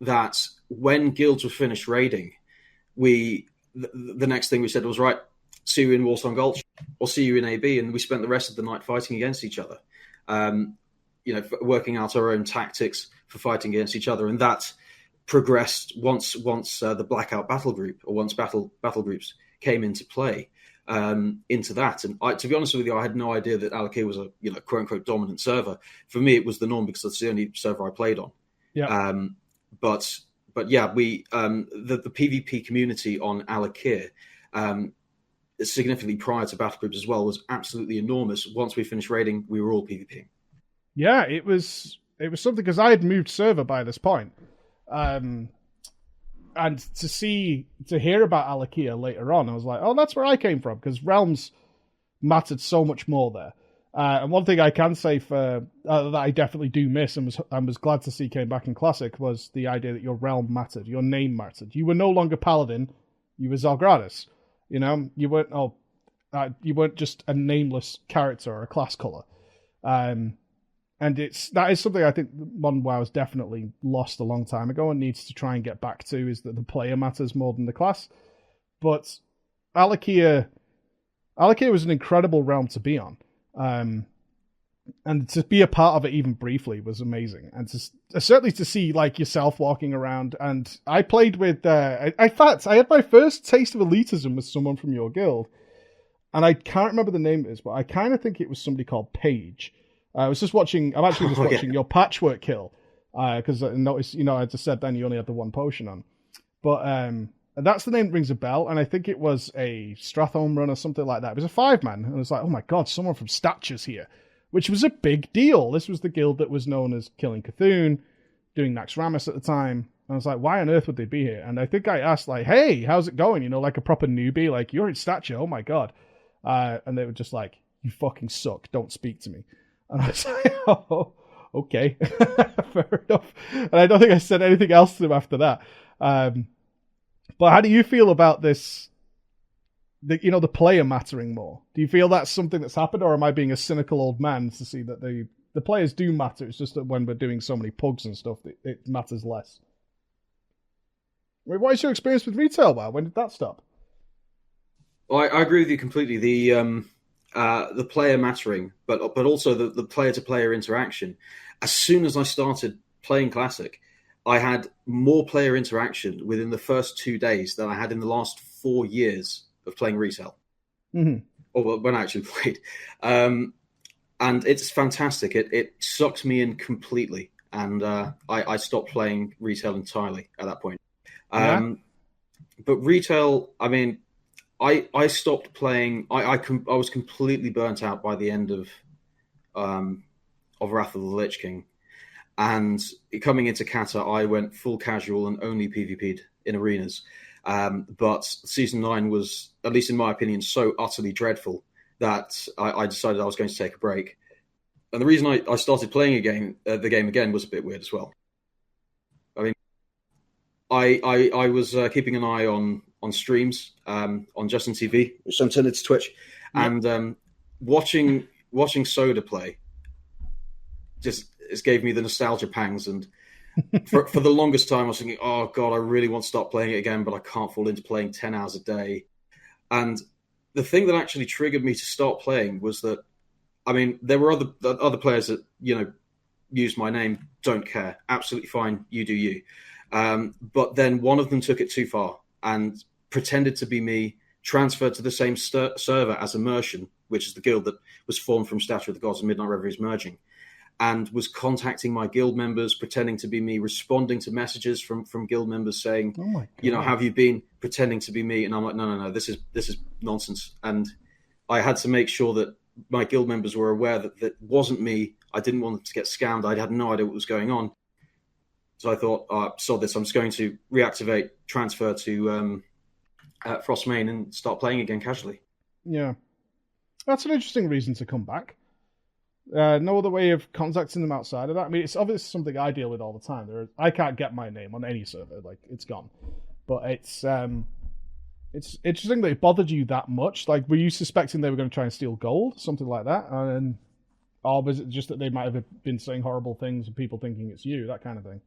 that when guilds were finished raiding, the next thing we said was, right, see you in Warsong Gulch or see you in AB, and we spent the rest of the night fighting against each other, working out our own tactics for fighting against each other. And that progressed once the Blackout battle group, or once battle groups came into play. Into that, and to be honest with you, I had no idea that Alakia was a quote unquote dominant server. For me, it was the norm because that's the only server I played on. But yeah, we the PvP community on Alakia, significantly prior to battle groups as well, was absolutely enormous. Once we finished raiding, we were all PvPing. Yeah, it was something, because I had moved server by this point. And to hear about Alakia later on, I was like, oh, that's where I came from, because realms mattered so much more there. And one thing I can say that I definitely do miss, and was glad to see came back in Classic, was the idea that your realm mattered, your name mattered. You were no longer Paladin, you were Zalgradis. You weren't just a nameless character or a class color. And that is something I think Modern WoW has definitely lost a long time ago and needs to try and get back to, is that the player matters more than the class. But Alakia was an incredible realm to be on. And to be a part of it even briefly was amazing. And certainly to see like yourself walking around. And I played with, in fact, I had my first taste of elitism with someone from your guild. And I can't remember the name of this, but I kind of think it was somebody called Paige. I'm actually just watching your patchwork kill. Because I noticed, I just said then you only had the one potion on. But that's the name that rings a bell. And I think it was a Strathholm run or something like that. It was a 5-man. And it was like, oh my God, someone from Stature's here. Which was a big deal. This was the guild that was known as Killing Cthulhu, doing Naxxramas at the time. And I was like, why on earth would they be here? And I think I asked, like, hey, how's it going? Like a proper newbie, like, you're in Stature, oh my God. And they were just like, you fucking suck, don't speak to me. And I was like, oh, okay, fair enough. And I don't think I said anything else to them after that. But how do you feel about this? The player mattering more. Do you feel that's something that's happened, or am I being a cynical old man to see that the players do matter? It's just that when we're doing so many pugs and stuff, it matters less. Wait, what is your experience with retail? WoW? When did that stop? Well, I agree with you completely. The player mattering, but also the player to player interaction. As soon as I started playing Classic, I had more player interaction within the first 2 days than I had in the last 4 years of playing retail, or when I actually played, and it's fantastic. It sucks me in completely, and I stopped playing retail entirely at that point. But retail, I mean, I stopped playing. I was completely burnt out by the end of Wrath of the Lich King, and coming into Kata, I went full casual and only PvP'd in arenas. But Season 9 was, at least in my opinion, so utterly dreadful that I decided I was going to take a break. And the reason I started playing the game again was a bit weird as well. I mean, I was keeping an eye on streams on Justin TV, which I'm turning to Twitch, and watching Soda play just gave me the nostalgia pangs. And for the longest time, I was thinking, oh, God, I really want to start playing it again, but I can't fall into playing 10 hours a day. And the thing that actually triggered me to start playing was that, I mean, there were other players that, used my name, don't care. Absolutely fine, you do you. But then one of them took it too far and pretended to be me, transferred to the same server as Immersion, which is the guild that was formed from Statue of the Gods and Midnight Reveries merging, and was contacting my guild members, pretending to be me, responding to messages from guild members saying, oh my God, how have you been, pretending to be me. And I'm like, no, this is nonsense. And I had to make sure that my guild members were aware that wasn't me. I didn't want them to get scammed. I had no idea what was going on. So I thought, sod this, I'm just going to reactivate, transfer to Frostmain and start playing again casually. Yeah. That's an interesting reason to come back. No other way of contacting them outside of that. I mean, it's obviously something I deal with all the time. I can't get my name on any server, like it's gone. But it's interesting that it bothered you that much. Like, were you suspecting they were going to try and steal gold, something like that? Or was it just that they might have been saying horrible things and people thinking it's you, that kind of thing?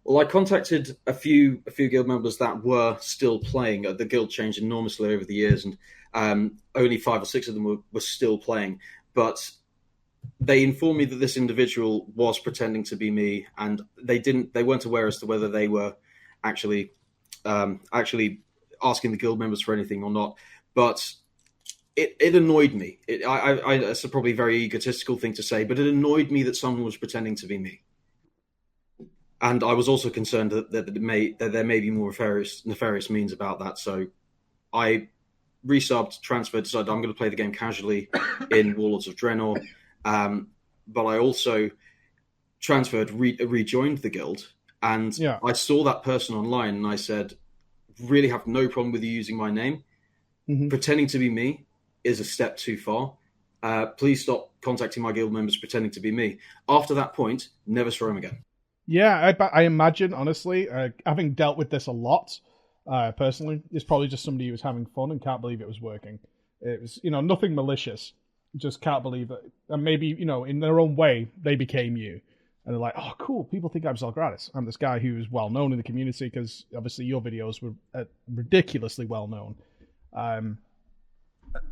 Well, I contacted a few guild members that were still playing. The guild changed enormously over the years, and only 5 or 6 of them were still playing. But they informed me that this individual was pretending to be me, and they weren't aware as to whether they were actually asking the guild members for anything or not. But it annoyed me. It's a probably very egotistical thing to say, but it annoyed me that someone was pretending to be me. And I was also concerned that there may be more nefarious means about that. So I resubbed, transferred, decided I'm going to play the game casually in Warlords of Draenor. But I also transferred, rejoined the guild, and I saw that person online, and I said, really have no problem with you using my name. Mm-hmm. Pretending to be me is a step too far. Please stop contacting my guild members pretending to be me. After that point, never saw him again. Yeah, I imagine, honestly, having dealt with this a lot, personally, it's probably just somebody who was having fun and can't believe it was working. It was, nothing malicious. Just can't believe it. And maybe, in their own way, they became you. And they're like, oh, cool, people think I'm Zalgradis. I'm this guy who's well known in the community because obviously your videos were ridiculously well known.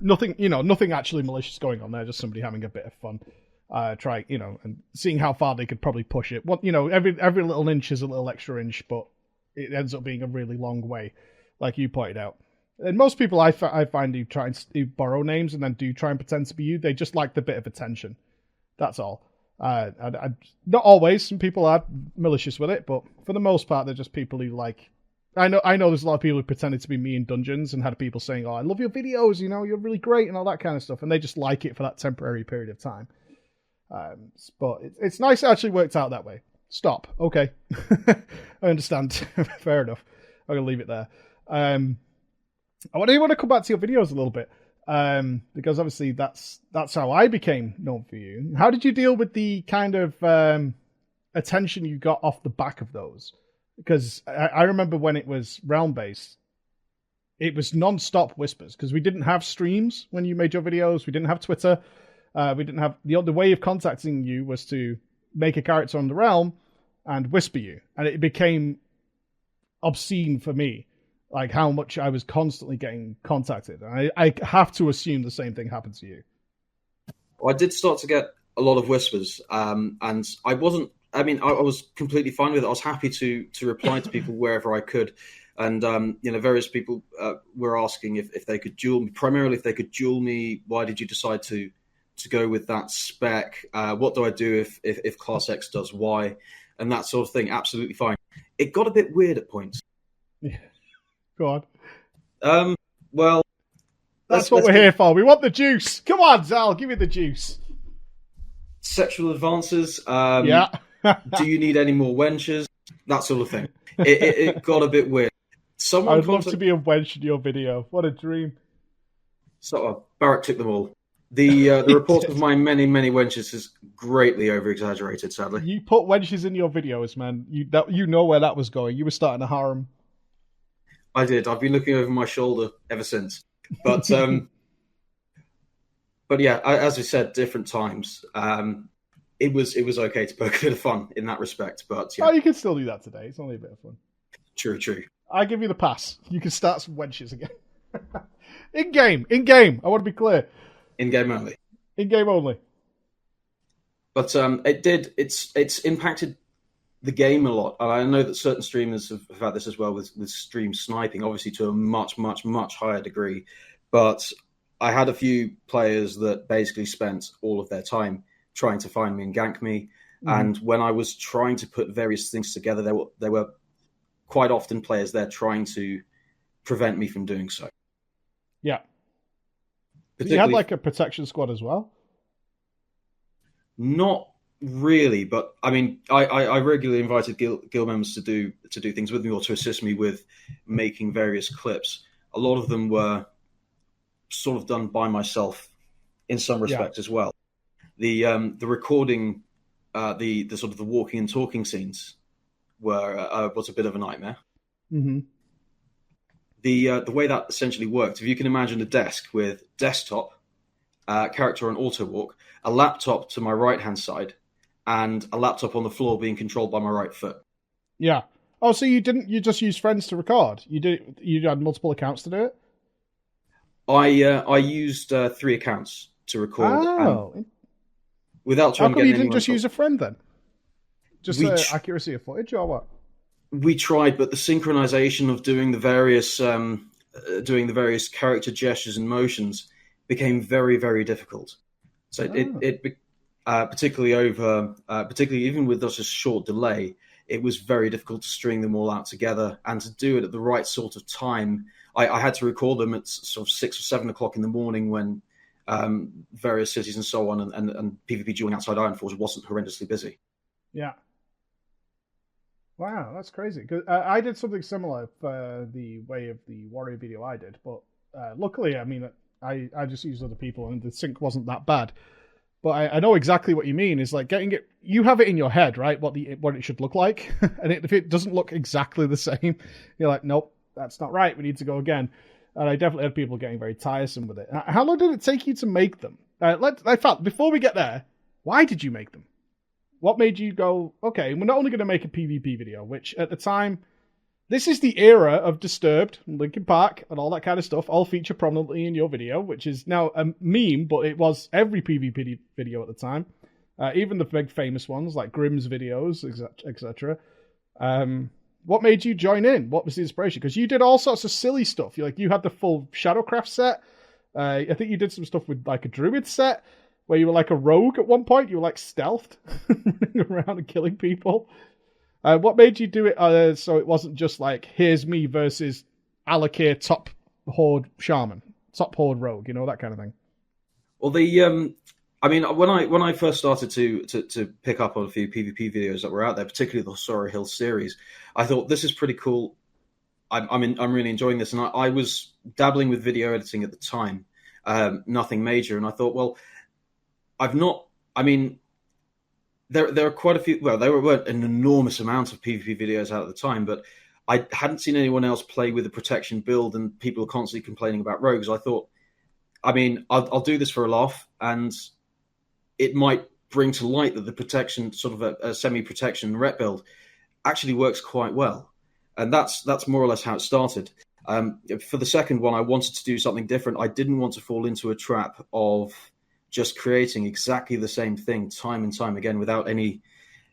Nothing actually malicious going on there, just somebody having a bit of fun. try, and seeing how far they could probably push it. What every little inch is a little extra inch, but it ends up being a really long way, like you pointed out. And most people I find who try and borrow names and then do try and pretend to be you, they just like the bit of attention. That's all. Not always. Some people are malicious with it, but for the most part, they're just people who like. I know. There's a lot of people who pretended to be me in dungeons and had people saying, "Oh, I love your videos. You're really great," and all that kind of stuff, and they just like it for that temporary period of time. But it's nice it actually worked out that way. Stop. Okay. I understand. Fair enough. I'm going to leave it there. I want to come back to your videos a little bit. Because obviously that's how I became known for you. How did you deal with the kind of attention you got off the back of those? Because I remember when it was realm-based, it was non-stop whispers, because we didn't have streams when you made your videos. We didn't have Twitter. We didn't have the way of contacting you was to make a character on the realm and whisper you, and it became obscene for me, like how much I was constantly getting contacted. And I have to assume the same thing happened to you. Well, I did start to get a lot of whispers, and I wasn't. I mean, I was completely fine with it. I was happy to reply to people wherever I could. And, various people were asking if they could duel me, primarily if they could duel me. Why did you decide to go with that spec? What do I do if Class X does Y? And that sort of thing. Absolutely fine. It got a bit weird at points. Yeah. Go on. Well, that's what we're here for. We want the juice. Come on, Zal, give me the juice. Sexual advances. Yeah. Do you need any more wenches? That sort of thing. It got a bit weird. I'd love to be a wench in your video. What a dream. So Barrett took them all. The report of my many, many wenches is greatly over-exaggerated, sadly. You put wenches in your videos, man. You know where that was going. You were starting a harem. I did. I've been looking over my shoulder ever since. But but yeah, as we said, different times. It was okay to poke a bit of fun in that respect. But yeah. Oh, you can still do that today. It's only a bit of fun. True. I give you the pass. You can start some wenches again. In game. I want to be clear. In game only. In game only. But it's impacted the game a lot, and I know that certain streamers have had this as well with stream sniping, obviously to a much, much, much higher degree. But I had a few players that basically spent all of their time trying to find me and gank me. Mm. And when I was trying to put various things together, there were quite often players there trying to prevent me from doing so. Yeah. You had like a protection squad as well? Not really, but I mean, I regularly invited guild members to do things with me or to assist me with making various clips. A lot of them were sort of done by myself in some respect as well. The recording, the sort of the walking and talking scenes was a bit of a nightmare. Mm-hmm. The way that essentially worked, if you can imagine a desk with desktop, character on auto walk, a laptop to my right hand side, and a laptop on the floor being controlled by my right foot. Yeah. Oh, so you just used friends to record? You had multiple accounts to do it? I used 3 accounts to record. Oh. Without trying How come to get you didn't just use a friend then? Just accuracy of footage or what? We tried, but the synchronization of doing the various character gestures and motions became very, very difficult. So particularly even with just a short delay, it was very difficult to string them all out together and to do it at the right sort of time. I had to record them at sort of 6 or 7 o'clock in the morning when various cities and so on and PvP dueling outside Ironforge wasn't horrendously busy. Yeah. Wow, that's crazy. Because I did something similar for the way of the Warrior video I did, but luckily, I mean, I just used other people and the sync wasn't that bad. But I know exactly what you mean. Is like getting it. You have it in your head, right? What it should look like, and if it doesn't look exactly the same, you're like, nope, that's not right. We need to go again. And I definitely had people getting very tiresome with it. How long did it take you to make them? In fact, before we get there, why did you make them? What made you go, okay, we're not only going to make a PvP video, which at the time, this is the era of Disturbed, Linkin Park, and all that kind of stuff, all feature prominently in your video, which is now a meme, but it was every PvP video at the time. even the big famous ones like Grimm's videos, etc. What made you join in? What was the inspiration? Because you did all sorts of silly stuff. You had the full Shadowcraft set. I think you did some stuff with like a druid set where you were like a rogue at one point. You were like stealthed, running around and killing people. What made you do it so it wasn't just like, here's me versus Alakia top horde shaman, top horde rogue, that kind of thing? Well, I mean, when I first started to pick up on a few PvP videos that were out there, particularly the Sorrow Hill series, I thought this is pretty cool. I'm really enjoying this, and I was dabbling with video editing at the time, nothing major, and I thought, well, I mean, there are quite a few. Well, there weren't an enormous amount of PvP videos out at the time, but I hadn't seen anyone else play with the protection build, and people are constantly complaining about rogues. I thought, I mean, I'll do this for a laugh, and it might bring to light that the protection, sort of a semi-protection rep build, actually works quite well. And that's more or less how it started. For the second one, I wanted to do something different. I didn't want to fall into a trap of just creating exactly the same thing time and time again without any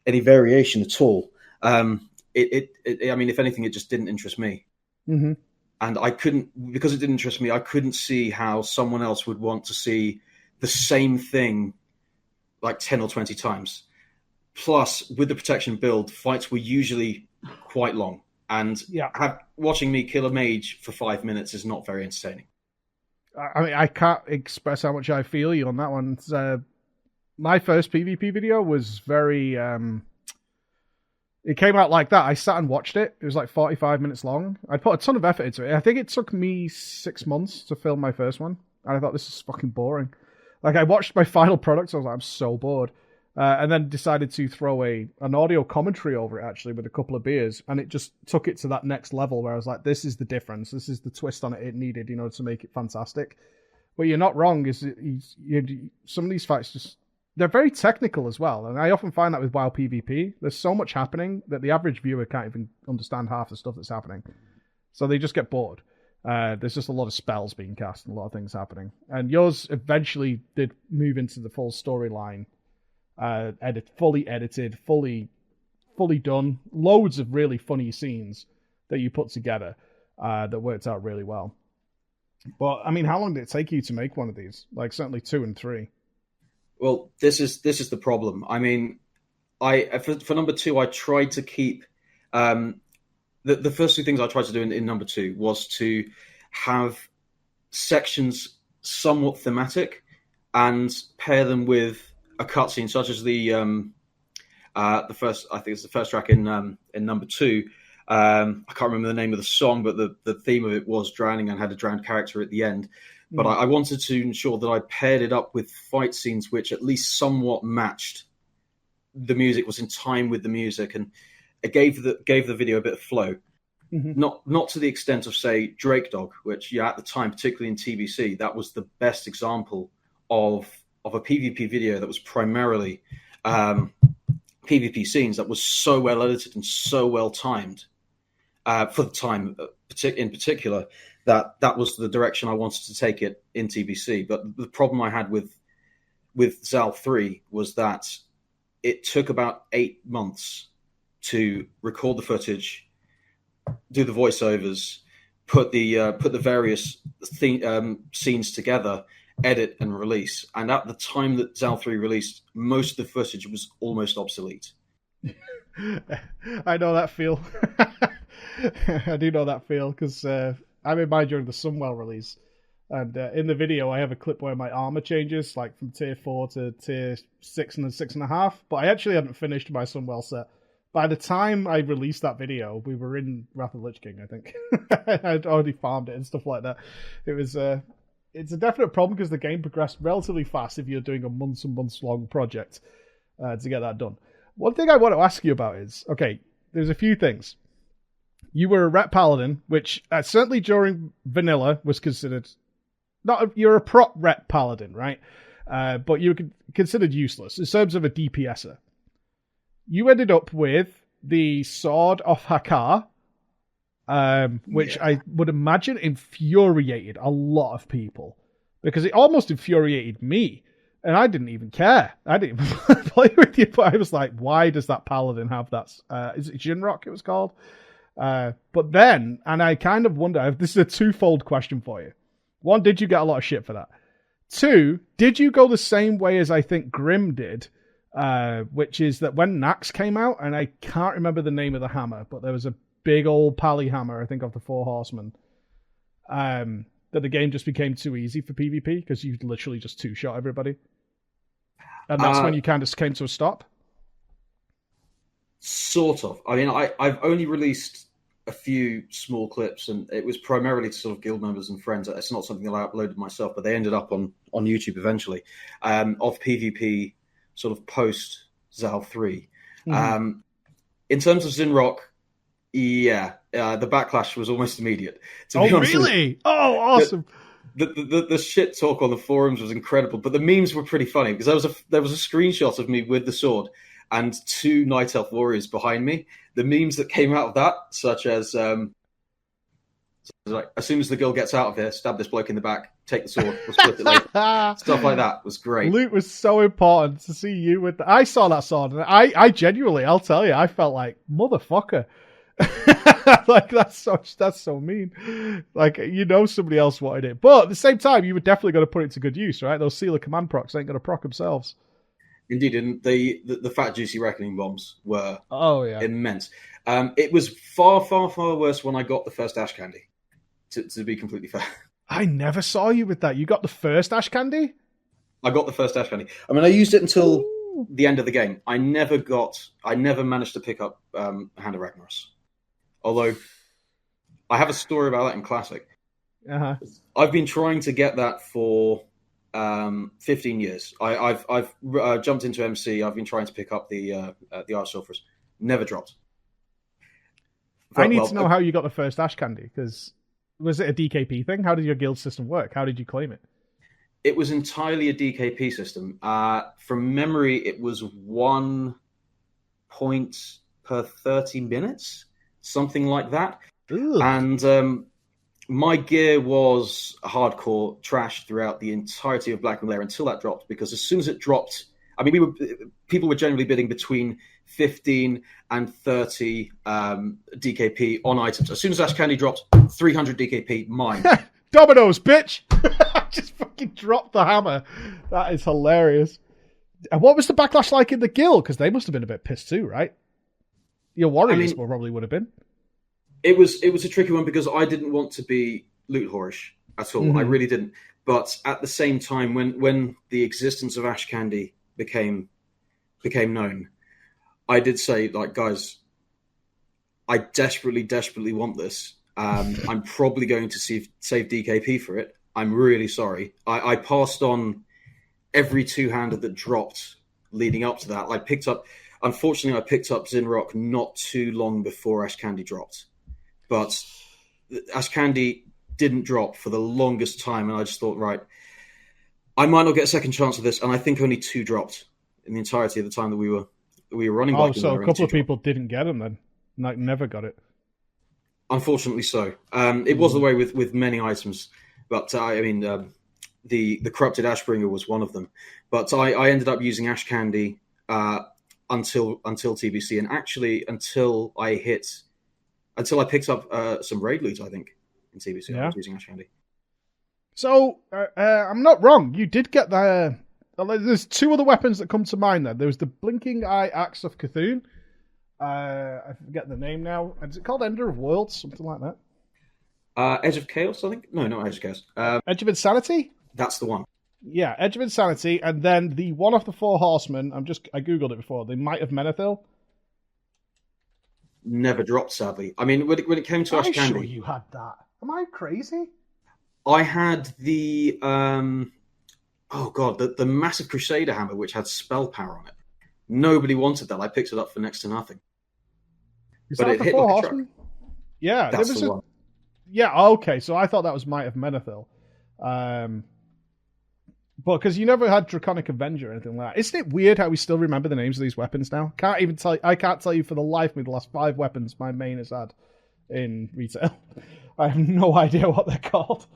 variation at all. I mean, if anything, it just didn't interest me. Mm-hmm. And I couldn't, because it didn't interest me, I couldn't see how someone else would want to see the same thing like 10 or 20 times. Plus, with the protection build, fights were usually quite long. And watching me kill a mage for 5 minutes is not very entertaining. I mean, I can't express how much I feel you on that one. My first PvP video was very... it came out like that. I sat and watched it. It was like 45 minutes long. I put a ton of effort into it. I think it took me 6 months to film my first one. And I thought, this is fucking boring. Like, I watched my final product, so I was like, I'm so bored. And then decided to throw an audio commentary over it, actually, with a couple of beers. And it just took it to that next level where I was like, this is the difference. This is the twist on it needed, to make it fantastic. But you're not wrong. Some of these fights just... They're very technical as well. And I often find that with WoW PvP. There's so much happening that the average viewer can't even understand half the stuff that's happening. So they just get bored. There's just a lot of spells being cast and a lot of things happening. And yours eventually did move into the full storyline. Fully edited, fully done. Loads of really funny scenes that you put together that worked out really well. But, I mean, how long did it take you to make one of these? Like, certainly 2 and 3. Well, this is the problem. I mean, for number 2, I tried to keep... The first 2 things I tried to do in number 2 was to have sections somewhat thematic and pair them with a cutscene, such as the first, I think it's the first track in number 2. I can't remember the name of the song, but the theme of it was drowning and had a drowned character at the end. But I wanted to ensure that I paired it up with fight scenes which at least somewhat matched the music, was in time with the music, and it gave the video a bit of flow. Mm-hmm. Not to the extent of, say, Drake Dog, which at the time, particularly in TBC, that was the best example of a PvP video that was primarily PvP scenes, that was so well edited and so well timed for the time in particular, that was the direction I wanted to take it in TBC. But the problem I had with Zal 3 was that it took about 8 months to record the footage, do the voiceovers, put the various scenes together, edit and release. And at the time that Zal 3 released, most of the footage was almost obsolete. I know that feel. I do know that feel, because I made mine during the Sunwell release. And in the video, I have a clip where my armor changes, like from tier 4 to tier 6 and 6.5. But I actually hadn't finished my Sunwell set. By the time I released that video, we were in Wrath of the Lich King, I think. I'd already farmed it and stuff like that. It was... it's a definite problem because the game progressed relatively fast if you're doing a months and months long project to get that done. One thing I want to ask you about is, okay, there's a few things. You were a rep paladin, which certainly during vanilla was considered... You're a prop rep paladin, right? But you were considered useless in terms of a DPSer. You ended up with the Sword of Hakar, which I would imagine infuriated a lot of people, because it almost infuriated me, and I didn't even care. I didn't even play with you, but I was like, why does that paladin have that? Is it Jinrock it was called? But then, and I kind of wonder, if this is a twofold question for you. One, did you get a lot of shit for that? Two, did you go the same way as I think Grim did? Which is that when Nax came out, and I can't remember the name of the hammer, but there was a big old pally hammer, I think, of the Four Horsemen, that the game just became too easy for PvP because you literally just two-shot everybody. And that's when you kind of came to a stop? Sort of. I mean, I've only released a few small clips, and it was primarily to sort of guild members and friends. It's not something that I uploaded myself, but they ended up on YouTube eventually, of PvP sort of post Zal 3. Mm-hmm. In terms of Zinrock, the backlash was almost immediate. Oh, really? Oh, awesome. The shit talk on the forums was incredible, but the memes were pretty funny because there was a screenshot of me with the sword and 2 Night Elf warriors behind me. The memes that came out of that, such as like, as soon as the girl gets out of here, stab this bloke in the back, take the sword, we'll split it later. Stuff like that was great. Loot was so important to see you with. I saw that sword, and I genuinely, I'll tell you, I felt like motherfucker. Like that's so mean. Like, you know, somebody else wanted it, but at the same time, you were definitely going to put it to good use, right? Those Sealer command procs ain't going to proc themselves. Indeed, and the fat juicy reckoning bombs were immense. It was far worse when I got the first ash candy. To be completely fair, I never saw you with that. You got the first ash candy? I got the first ash candy. I mean, I used it until the end of the game. I never managed to pick up Hand of Ragnaros. Although I have a story about that in Classic. Uh-huh. I've been trying to get that for 15 years. I've jumped into MC. I've been trying to pick up the Arch Sulphurous. Never dropped. I need to know how you got the first ash candy, because was it a DKP thing? How did your guild system work? How did you claim it? It was entirely a DKP system. From memory, it was 1 point per 30 minutes, something like that. Ugh. And my gear was hardcore trash throughout the entirety of Black Lair until that dropped, because as soon as it dropped, I mean, people were generally bidding between 15 and 30 DKP on items. As soon as Ash Candy dropped, 300 DKP, mine. Dominoes, bitch! Just fucking dropped the hammer. That is hilarious. And what was the backlash like in the guild? Because they must have been a bit pissed too, right? Your warriors probably would have been. It was a tricky one because I didn't want to be loot whorish at all. Mm-hmm. I really didn't. But at the same time, when the existence of Ash Candy became known, I did say, like, guys, I desperately want this. I'm probably going to save DKP for it. I'm really sorry. I passed on every two-hander that dropped leading up to that. Unfortunately, I picked up Zinrock not too long before Ash Candy dropped. But Ash Candy didn't drop for the longest time, and I just thought, right, I might not get a second chance of this, and I think only 2 dropped in the entirety of the time that we were running. Oh, so a couple of people didn't get them then? Like, never got it? Unfortunately so. It was the way with many items, but I mean, the Corrupted Ashbringer was one of them. But I ended up using Ash Candy until TBC, and actually until I picked up some raid loot, I think, in TBC. Yeah. I was using Ash Candy. So, I'm not wrong. You did get the... There's 2 other weapons that come to mind then. There was the Blinking Eye Axe of Cthulhu. I forget the name now. Is it called Ender of Worlds? Something like that? Edge of Chaos, I think? No, not Edge of Chaos. Edge of Insanity? That's the one. Yeah, Edge of Insanity. And then the one of the 4 horsemen, I googled it before, the Might of Menethil. Never dropped, sadly. I mean, when it came to Ash Candy... I'm sure you had that. Am I crazy? I had the... the massive Crusader hammer, which had spell power on it. Nobody wanted that. I picked it up for next to nothing. But it hit like a truck. Yeah, that's the one. Yeah, okay. So I thought that was Might of Menethil. But because you never had Draconic Avenger or anything like that. Isn't it weird how we still remember the names of these weapons now? I can't tell you for the life of me the last 5 weapons my main has had in retail. I have no idea what they're called.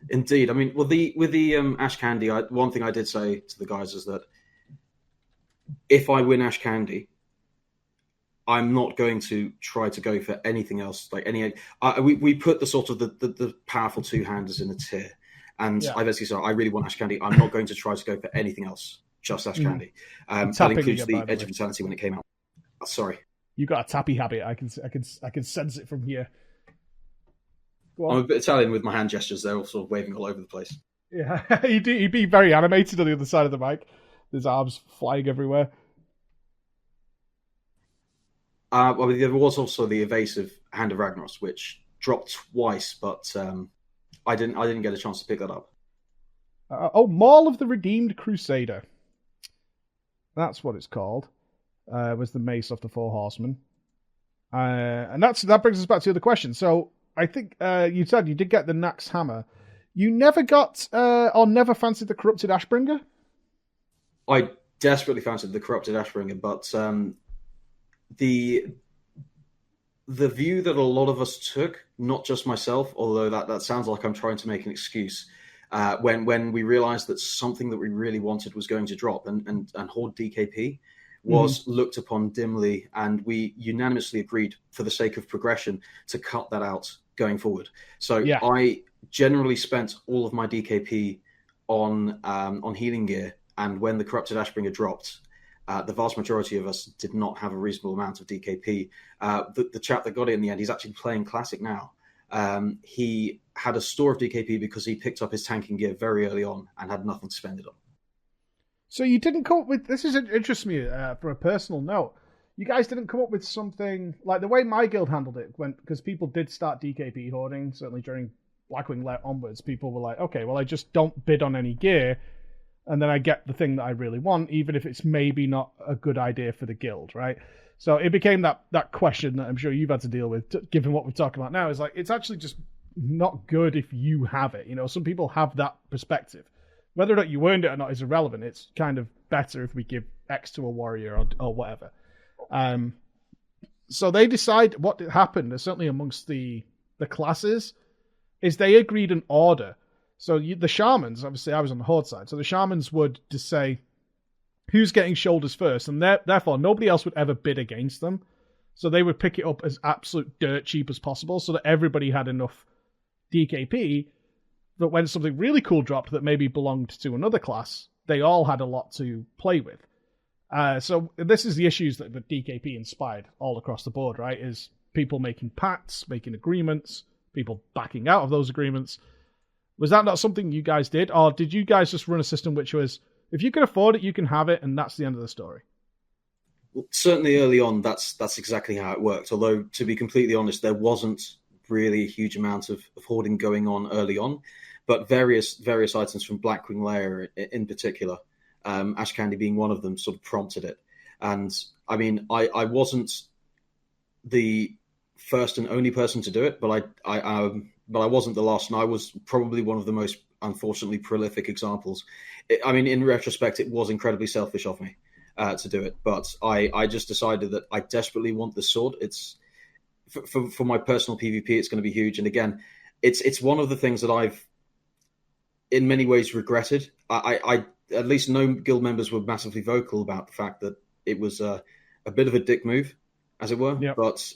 Indeed. I mean, with the Ash Candy, one thing I did say to the guys is that if I win Ash Candy, I'm not going to try to go for anything else. Like we put the sort of the powerful two-handers in a tier, and Yeah. I basically said I really want Ash Candy. I'm not going to try to go for anything else, just Ash Candy. That includes again, by the the Edge way. of Vitality when it came out. Sorry, You got a tappy habit. I can sense it from here. Go on. I'm a bit Italian with my hand gestures. They're all sort of waving all over the place. Yeah, he'd be very animated on the other side of the mic. His arms flying everywhere. Well, there was also the evasive Hand of Ragnaros, which dropped twice, but I didn't get a chance to pick that up. Maul of the Redeemed Crusader. That's what it's called. Was the mace of the Four Horsemen. And that brings us back to the other question. So I think you said you did get the Nax hammer. You never got or never fancied the Corrupted Ashbringer? I desperately fancied the Corrupted Ashbringer, but the view that a lot of us took, not just myself, although that sounds like I'm trying to make an excuse, when we realized that something that we really wanted was going to drop and Horde DKP was looked upon dimly, and we unanimously agreed, for the sake of progression, to cut that out going forward. So yeah. I generally spent all of my DKP on healing gear, and when the Corrupted Ashbringer dropped, the vast majority of us did not have a reasonable amount of DKP. The chap that got it in the end, he's actually playing Classic now. He had a store of DKP because he picked up his tanking gear very early on and had nothing to spend it on. So you didn't come up with... This interests me for a personal note. You guys didn't come up with something... Like the way my guild handled it, because people did start DKP hoarding, certainly during Blackwing Let onwards, people were like, okay, well, I just don't bid on any gear, and then I get the thing that I really want, even if it's maybe not a good idea for the guild, right? So it became that question that I'm sure you've had to deal with, given what we're talking about now, is like, it's actually just not good if you have it. You know, some people have that perspective. Whether or not you earned it or not is irrelevant. It's kind of better if we give X to a warrior or whatever. So they decide what happened, certainly amongst the classes, is they agreed an order. So the shamans, obviously I was on the Horde side, so the shamans would just say who's getting shoulders first, and therefore nobody else would ever bid against them. So they would pick it up as absolute dirt cheap as possible so that everybody had enough DKP that when something really cool dropped that maybe belonged to another class, they all had a lot to play with. So this is the issues that the DKP inspired all across the board, right? Is people making pacts, making agreements, people backing out of those agreements. Was that not something you guys did? Or did you guys just run a system which was, if you can afford it, you can have it, and that's the end of the story? Well, certainly early on, that's exactly how it worked. Although, to be completely honest, there wasn't really a huge amount of hoarding going on early on. But various items from Blackwing Lair in particular, Ash Candy being one of them, sort of prompted it. And I mean, I wasn't the first and only person to do it, but I wasn't the last, and I was probably one of the most, unfortunately, prolific examples. I mean, in retrospect, it was incredibly selfish of me to do it, but I just decided that I desperately want the sword. It's for my personal PvP, it's going to be huge. And again, it's one of the things that I've in many ways regretted. I at least no guild members were massively vocal about the fact that it was a bit of a dick move, as it were. Yep. But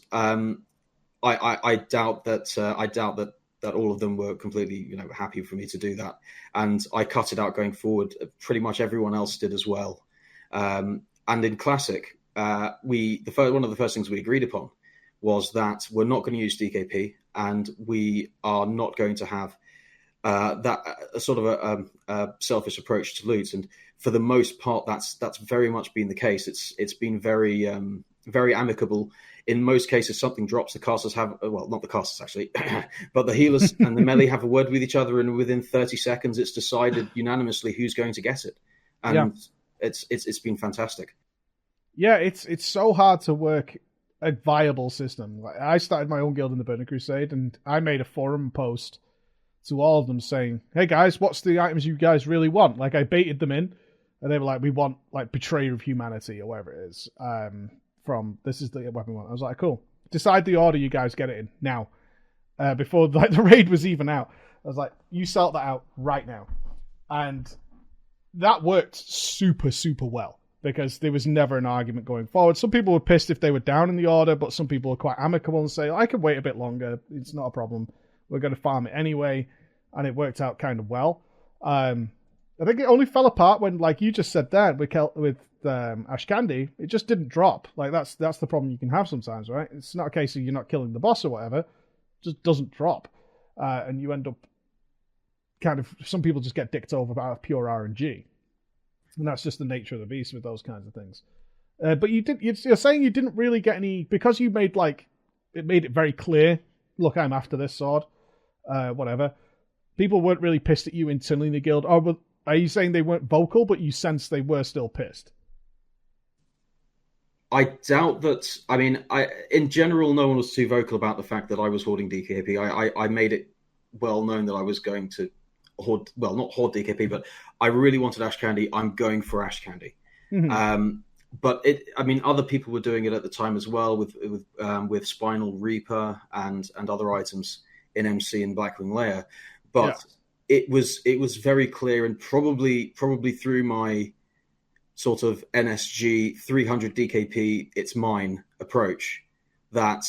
I doubt that all of them were completely happy for me to do that, and I cut it out going forward. Pretty much everyone else did as well. And in Classic, one of the first things we agreed upon was that we're not going to use DKP, and we are not going to have that sort of a selfish approach to loot. And for the most part, that's very much been the case. It's been very very amicable. In most cases, something drops. The casters have, well, not the casters actually, but the healers and the melee have a word with each other, and within 30 seconds, it's decided unanimously who's going to get it, and it's been fantastic. Yeah, it's so hard to work a viable system. Like, I started my own guild in the Burning Crusade, and I made a forum post to all of them saying, "Hey guys, what's the items you guys really want?" Like I baited them in, and they were like, "We want like Betrayer of Humanity or whatever it is." This is the weapon one. I was like, cool. Decide the order you guys get it in now. Before like the raid was even out. I was like, you sort that out right now. And that worked super, super well. because there was never an argument going forward. Some people were pissed if they were down in the order, but some people were quite amicable and say, I can wait a bit longer. It's not a problem. We're going to farm it anyway. And it worked out kind of well. I think it only fell apart when, like you just said there, with Ash Candy, it just didn't drop. Like, that's the problem you can have sometimes, right? It's not a case of you're not killing the boss or whatever. It just doesn't drop. And you end up kind of, some people just get dicked over out of pure RNG. And that's just the nature of the beast with those kinds of things. But you're saying you didn't really get any, because you made it very clear, look, I'm after this sword, whatever. People weren't really pissed at you internally in the guild. Or are you saying they weren't vocal, but you sense they were still pissed? I doubt that. I mean, in general, no one was too vocal about the fact that I was hoarding DKP. I made it well known that I was going to hoard, well, not hoard DKP, but I really wanted Ash Candy. I'm going for Ash Candy. Mm-hmm. But other people were doing it at the time as well with Spinal Reaper and other items in MC and Blackwing Lair. But it was very clear, and probably through my sort of NSG 300 DKP, it's mine approach, that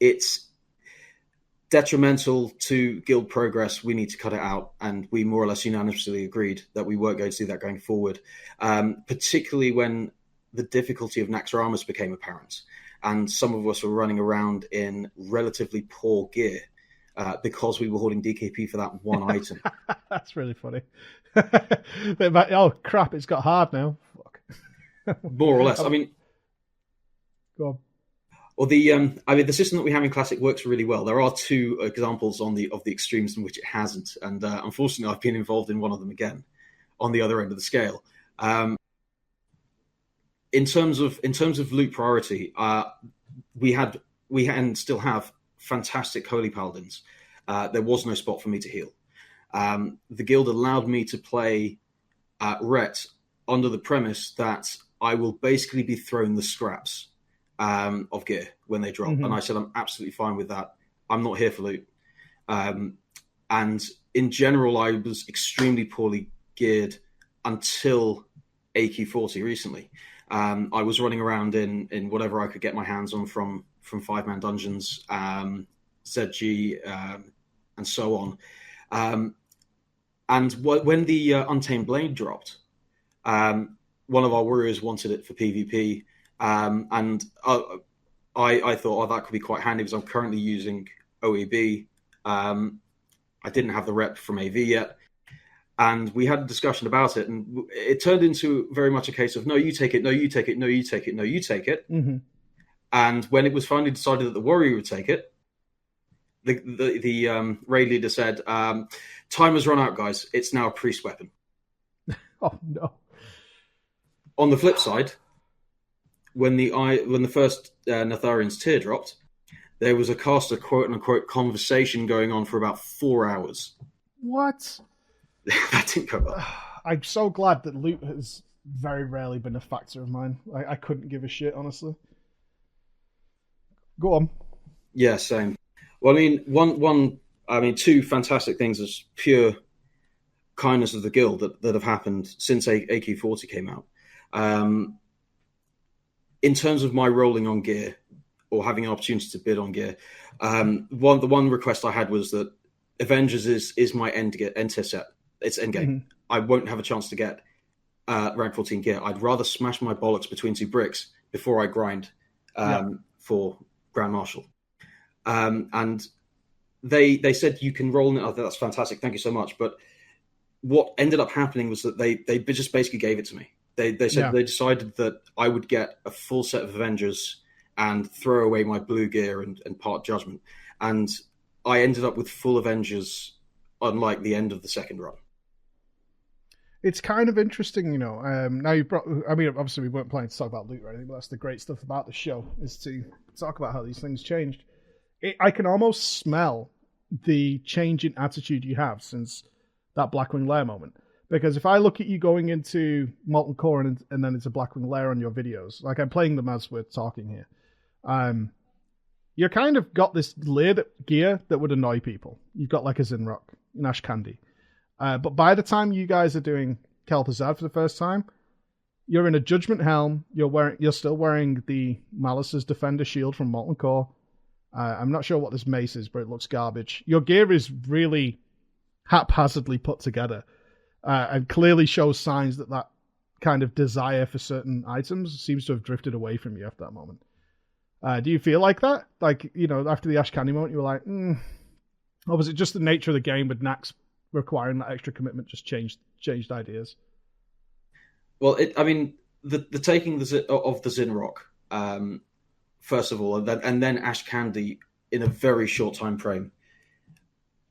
it's detrimental to guild progress. We need to cut it out, and we more or less unanimously agreed that we weren't going to do that going forward, particularly when the difficulty of Naxxramas became apparent, and some of us were running around in relatively poor gear because we were holding DKP for that one item. That's really funny. Oh crap! It's got hard now. Fuck. More or less. I mean, go on. Or the system that we have in Classic works really well. There are two examples of the extremes in which it hasn't, and unfortunately, I've been involved in one of them again, on the other end of the scale. In terms of loot priority, we had and still have fantastic Holy Paladins. There was no spot for me to heal. The guild allowed me to play Ret under the premise that I will basically be thrown the scraps of gear when they drop. Mm-hmm. And I said, I'm absolutely fine with that. I'm not here for loot. And in general, I was extremely poorly geared until AQ40 recently. I was running around in whatever I could get my hands on from 5-man dungeons, ZG, and so on. And when the Untamed Blade dropped, one of our warriors wanted it for PvP, and I thought, that could be quite handy because I'm currently using OEB. I didn't have the rep from AV yet, and we had a discussion about it, and it turned into very much a case of, no, you take it, no, you take it, no, you take it, no, you take it. Mm-hmm. And when it was finally decided that the warrior would take it, the raid leader said, time has run out, guys. It's now a priest weapon. Oh, no. On the flip side, when the first Natharian's tear dropped, there was a caster quote-unquote conversation going on for about 4 hours. What? That didn't go well. I'm so glad that loot has very rarely been a factor of mine. I couldn't give a shit, honestly. Go on. Yeah, same. Well, I mean, two fantastic things as pure kindness of the guild that have happened since AQ40 came out. In terms of my rolling on gear or having an opportunity to bid on gear, the one request I had was that Avengers is my end set. It's end game. Mm-hmm. I won't have a chance to get rank 14 gear. I'd rather smash my bollocks between two bricks before I grind for Grand Marshal. And they said you can roll in it. Oh, that's fantastic. Thank you so much. But what ended up happening was that they just basically gave it to me. They said they decided that I would get a full set of Avengers and throw away my blue gear and part Judgment. And I ended up with full Avengers, unlike the end of the second run. It's kind of interesting, you know. Now you brought, I mean, obviously we weren't planning to talk about loot or anything, but that's the great stuff about the show, is to talk about how these things changed. I can almost smell the change in attitude you have since that Blackwing Lair moment. Because if I look at you going into Molten Core and then it's a Blackwing Lair on your videos, like I'm playing them as we're talking here, you kind of got this layered gear that would annoy people. You've got like a Zinrock, an Ash Candy. But by the time you guys are doing Kel'Thuzad for the first time, You're in a Judgment helm. You're still wearing the Malice's Defender shield from Molten Core. I'm not sure what this mace is, but it looks garbage. Your gear is really haphazardly put together, and clearly shows signs that kind of desire for certain items seems to have drifted away from you after that moment. Do you feel like that? Like, after the Ash Candy moment, you were like, or was it just the nature of the game with Nax requiring that extra commitment just changed ideas? Well, the taking of the Zinrock, first of all, and then Ash Candy in a very short time frame.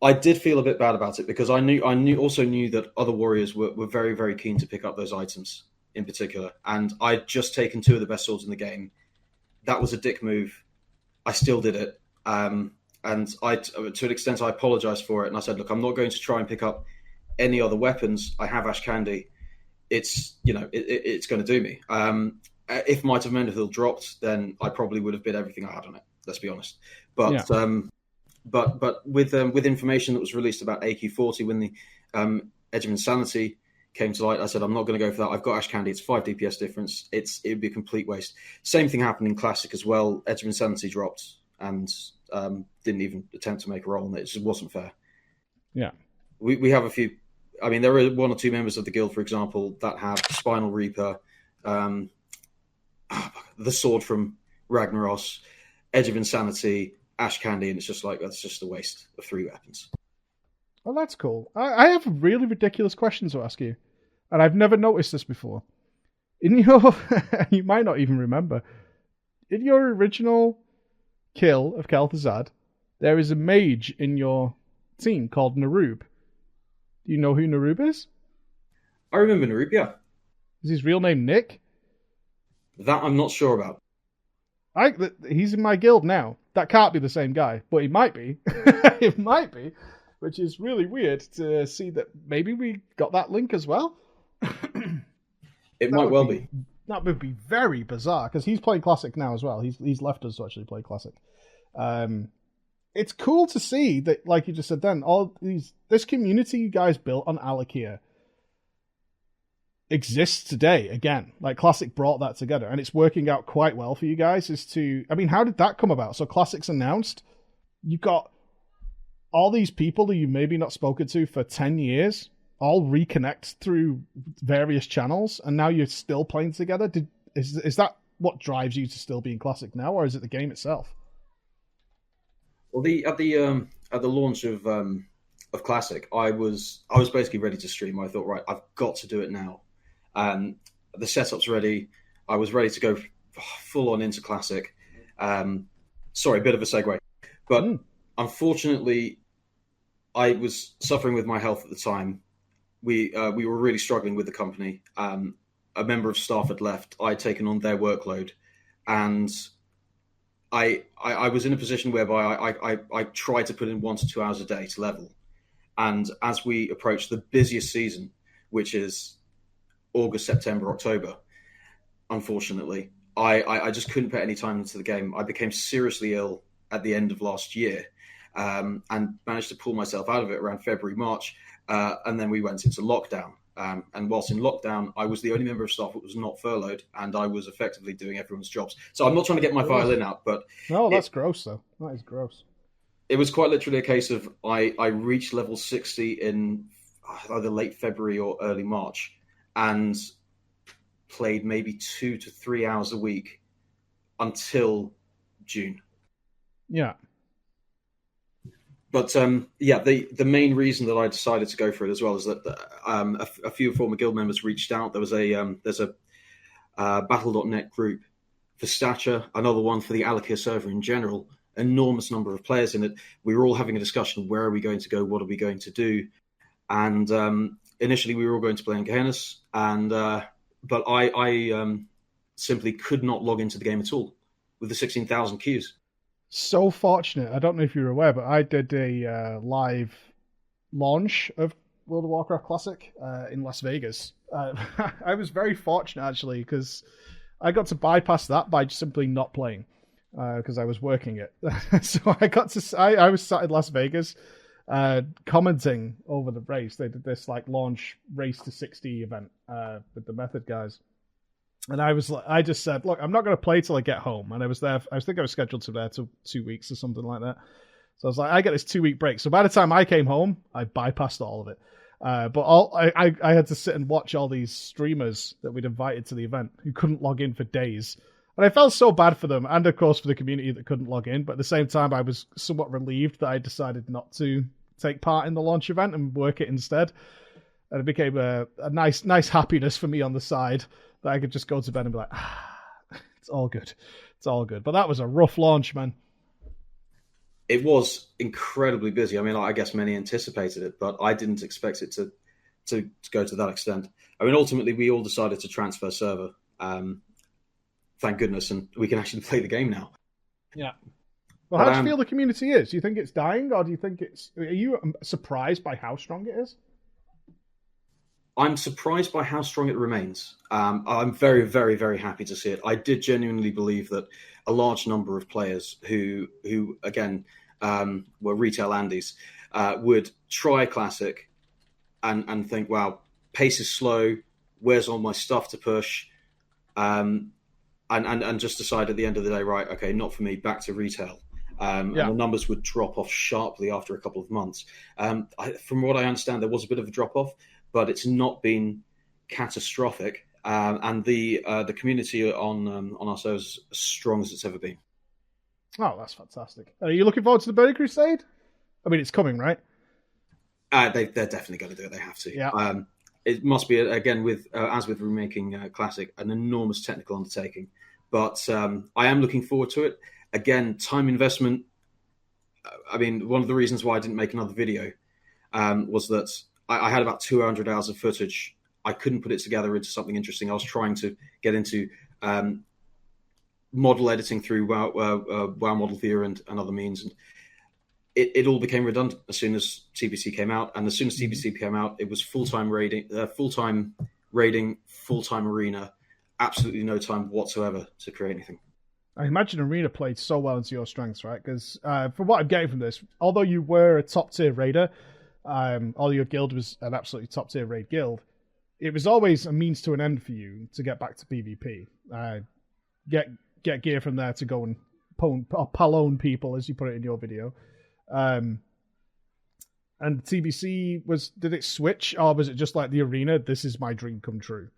I did feel a bit bad about it because I also knew that other warriors were very, very keen to pick up those items in particular, and I'd just taken 2 of the best swords in the game. That was a dick move. I still did it. And to an extent, I apologized for it. And I said, look, I'm not going to try and pick up any other weapons. I have Ash Candy. It's, it's going to do me. If Might of Menethil dropped, then I probably would have bid everything I had on it. Let's be honest. But, yeah. But with information that was released about AQ40 when the Edge of Insanity came to light, I said, I'm not going to go for that. I've got Ash Candy. It's 5 DPS difference. It would be a complete waste. Same thing happened in Classic as well. Edge of Insanity dropped and didn't even attempt to make a roll on it. It just wasn't fair. Yeah. We have a few... I mean, there are 1 or 2 members of the guild, for example, that have Spinal Reaper, the sword from Ragnaros, Edge of Insanity, Ash Candy, and it's just like, that's just a waste of 3 weapons. Well, that's cool. I have a really ridiculous question to ask you, and I've never noticed this before. In your, you might not even remember, in your original kill of Kel'Thuzad, there is a mage in your team called Narub. Do you know who Narub is? I remember Narub, yeah. Is his real name Nick? That I'm not sure about. He's in my guild now. That can't be the same guy, but he might be. It might be. Which is really weird to see that maybe we got that link as well. It might well be. That would be very bizarre, because he's playing Classic now as well. He's left us to actually play Classic. It's cool to see that, like you just said then, this community you guys built on Alakia exists today again. Like, Classic brought that together, and it's working out quite well for you guys. How did that come about? So Classic's announced, you've got all these people that you've maybe not spoken to for 10 years, all reconnect through various channels, and now you're still playing together. Is that what drives you to still be in Classic now, or is it the game itself? Well, at the launch of Classic, I was basically ready to stream. I thought, right, I've got to do it now. The setup's ready. I was ready to go full on into Classic. Sorry, a bit of a segue, but unfortunately, I was suffering with my health at the time. We were really struggling with the company. A member of staff had left. I'd taken on their workload, and I was in a position whereby I tried to put in 1 to 2 hours a day to level. And as we approached the busiest season, which is August, September, October, unfortunately, I just couldn't put any time into the game. I became seriously ill at the end of last year, and managed to pull myself out of it around February, March. And then we went into lockdown. And whilst in lockdown, I was the only member of staff that was not furloughed, and I was effectively doing everyone's jobs. So I'm not trying to get my violin out, but... No, that's gross, though. That is gross. It was quite literally a case of I reached level 60 in either late February or early March, and played maybe 2 to 3 hours a week until June. Yeah. But the main reason that I decided to go for it as well is that a few former guild members reached out. There was there's a Battle.net group for Stature, another one for the Alakia server in general. Enormous number of players in it. We were all having a discussion: where are we going to go? What are we going to do? And initially, we were all going to play in Gehennas, but I simply could not log into the game at all with the 16,000 queues. So fortunate. I don't know if you're aware, but I did a live launch of World of Warcraft Classic in Las Vegas. I was very fortunate, actually, because I got to bypass that by simply not playing, because I was working it. So I was sat in Las Vegas commenting over the race. They did this like launch race to 60 event with the Method guys. And I just said, look, I'm not going to play till I get home. And I was there. I think I was scheduled to be there till 2 weeks or something like that. So I was like, I get this 2 week break. So by the time I came home, I bypassed all of it. I had to sit and watch all these streamers that we'd invited to the event who couldn't log in for days. And I felt so bad for them, and of course for the community that couldn't log in. But at the same time, I was somewhat relieved that I decided not to take part in the launch event and work it instead. And it became a nice happiness for me on the side that I could just go to bed and be like, it's all good. It's all good. But that was a rough launch, man. It was incredibly busy. I mean, I guess many anticipated it, but I didn't expect it to go to that extent. I mean, ultimately, we all decided to transfer server. Thank goodness, and we can actually play the game now. Yeah. Well, how do you feel the community is? Do you think it's dying, or do you think it's... Are you surprised by how strong it is? I'm surprised by how strong it remains. I'm very, very, very happy to see it. I did genuinely believe that a large number of players who again, were retail Andes, would try Classic and think, wow, pace is slow, where's all my stuff to push? And just decide at the end of the day, right, okay, not for me, back to retail. And the numbers would drop off sharply after a couple of months. From what I understand, there was a bit of a drop-off, but it's not been catastrophic. And the community on our server is as strong as it's ever been. Oh, that's fantastic. Are you looking forward to the Burning Crusade? I mean, it's coming, right? They're definitely going to do it. They have to. Yeah. It must be, again, as with remaking Classic, an enormous technical undertaking. But I am looking forward to it. Again, time investment. I mean, one of the reasons why I didn't make another video was that I had about 200 hours of footage. I couldn't put it together into something interesting. I was trying to get into model editing through WoW Model Viewer and other means. And it all became redundant as soon as TBC came out. And as soon as TBC came out, it was full-time raiding, full-time arena, absolutely no time whatsoever to create anything. I imagine Arena played so well into your strengths, right? Because from what I'm getting from this, although you were a top-tier raider, or your guild was an absolutely top-tier raid guild, it was always a means to an end for you to get back to PvP. Get gear from there to go and palone people, as you put it in your video. And TBC, did it switch, or was it just like the Arena, this is my dream come true?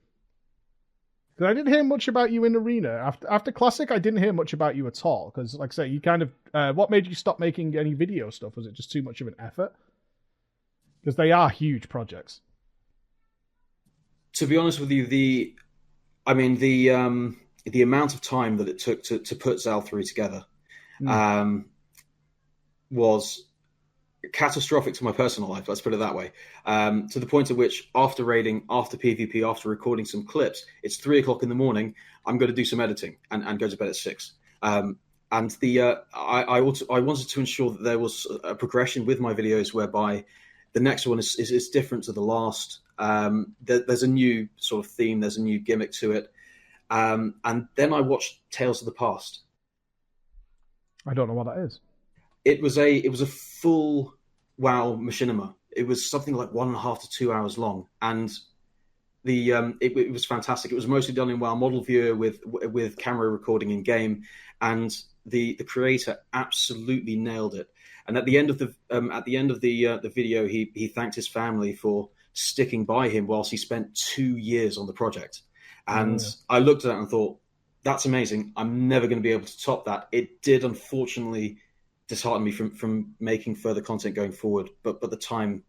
Because I didn't hear much about you in Arena. After Classic, I didn't hear much about you at all. Because, like I say, you kind of... what made you stop making any video stuff? Was it just too much of an effort? Because they are huge projects. To be honest with you, the amount of time that it took to put Zal 3 together was catastrophic to my personal life, let's put it that way. To the point at which, after raiding, after PvP, after recording some clips, it's 3:00 in the morning, I'm going to do some editing and go to bed at 6. I wanted to ensure that there was a progression with my videos whereby the next one is different to the last. There's a new sort of theme, there's a new gimmick to it. And then I watched Tales of the Past. I don't know what that is. It was a full WoW machinima. It was something like 1.5 to 2 hours long, and it was fantastic. It was mostly done in WoW Model Viewer with camera recording in game, and the creator absolutely nailed it. And at the end of the video, he thanked his family for sticking by him whilst he spent 2 years on the project. And I looked at that and thought, that's amazing. I'm never going to be able to top that. It did, unfortunately, dishearten me from making further content going forward. But the time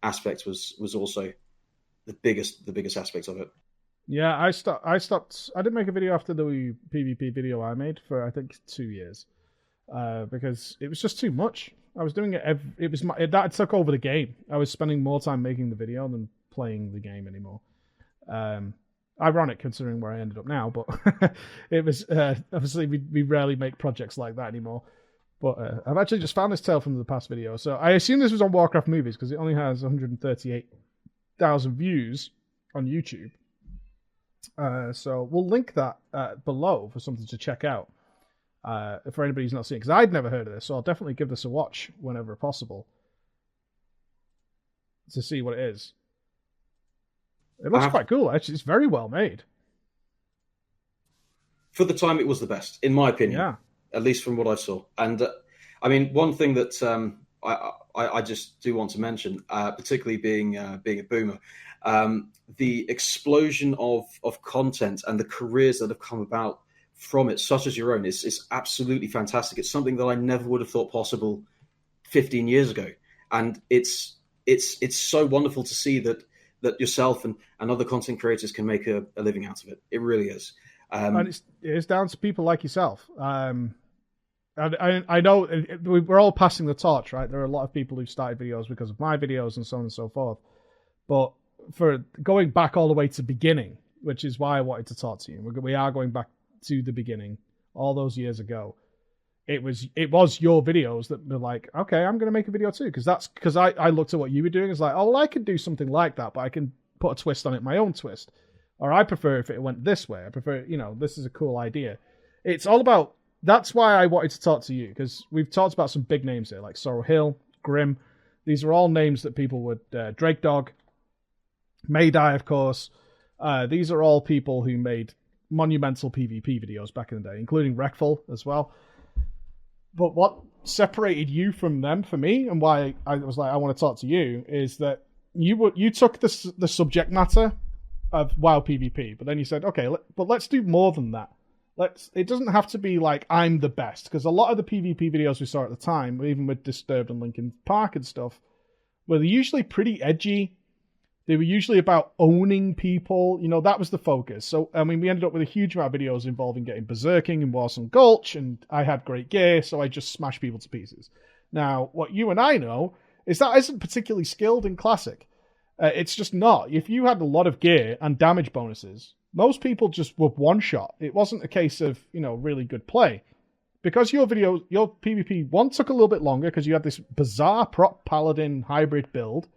aspect was also the biggest aspect of it. Yeah, I stopped. I didn't make a video after the PvP video I made for, I think, 2 years. Because it was just too much. I was doing it. That took over the game. I was spending more time making the video than playing the game anymore. Ironic considering where I ended up now, but it was obviously we rarely make projects like that anymore. But I've actually just found this tale from the past video, so I assume this was on Warcraft Movies because it only has 138,000 views on YouTube. So we'll link that below for something to check out. For anybody who's not seen it, because I'd never heard of this, so I'll definitely give this a watch whenever possible to see what it is. It looks quite cool, actually. It's very well made. for the time, it was the best, in my opinion, Yeah. at least from what I saw. And I mean, one thing that I just do want to mention, particularly being a boomer, the explosion of content and the careers that have come about from it, such as your own, is absolutely fantastic. It's something that I never would have thought possible 15 years ago, and it's so wonderful to see that yourself and other content creators can make a living out of it. It really is. And it's down to people like yourself. And I know we're all passing the torch, right? There are a lot of people who've started videos because of my videos and so on and so forth. But for going back all the way to the beginning, which is why I wanted to talk to you, we are going back to the beginning, all those years ago. It was your videos that were like, okay, I'm going to make a video too, because I looked at what you were doing. It's like, oh, well, I could do something like that, but I can put a twist on it, my own twist. Or I prefer if it went this way. I prefer, this is a cool idea. It's all about, that's why I wanted to talk to you, because we've talked about some big names here, like Sorrow Hill, Grim. These are all names that people would, Drake Dog, Maydai, of course. These are all people who made monumental PvP videos back in the day, including Wreckful as well. But what separated you from them for me, and why I was like, I want to talk to you, is that you took the subject matter of WoW PvP, but then you said, okay, but let's do more than that. It doesn't have to be like I'm the best, because a lot of the PvP videos we saw at the time, even with Disturbed and Linkin Park and stuff, were usually pretty edgy. They were usually about owning people. That was the focus. So, I mean, we ended up with a huge amount of videos involving getting berserking in Warsong Gulch, and I had great gear, so I just smashed people to pieces. Now, what you and I know is that isn't particularly skilled in Classic. It's just not. If you had a lot of gear and damage bonuses, most people just were one-shot. It wasn't a case of, really good play. Because your PvP, one, took a little bit longer because you had this bizarre prop paladin hybrid build.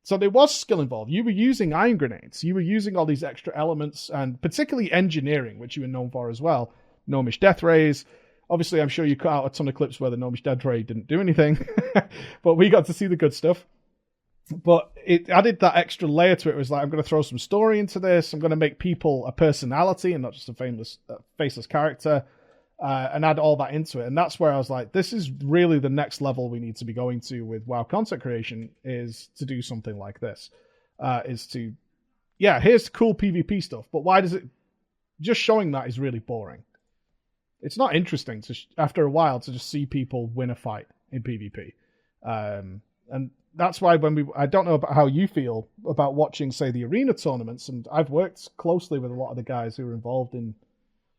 So there was skill involved. You were using iron grenades. You were using all these extra elements, and particularly engineering, which you were known for as well. Gnomish Death Rays. Obviously, I'm sure you cut out a ton of clips where the Gnomish Death Ray didn't do anything. But we got to see the good stuff. But it added that extra layer to it. It was like, I'm going to throw some story into this. I'm going to make people a personality and not just a faceless character. And add all that into it. And that's where I was like, this is really the next level we need to be going to with WoW content creation, is to do something like this. Here's the cool PvP stuff, but why does it... Just showing that is really boring. It's not interesting after a while to just see people win a fight in PvP. And that's why I don't know about how you feel about watching, say, the arena tournaments, and I've worked closely with a lot of the guys who are involved in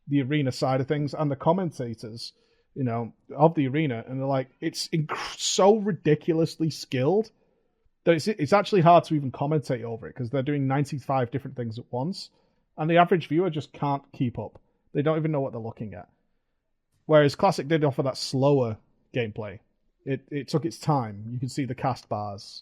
the arena side of things and the commentators, of the arena, and they're like, it's so ridiculously skilled that it's actually hard to even commentate over it, because they're doing 95 different things at once, and the average viewer just can't keep up. They don't even know what they're looking at. Whereas Classic did offer that slower gameplay. It took its time. You can see the cast bars.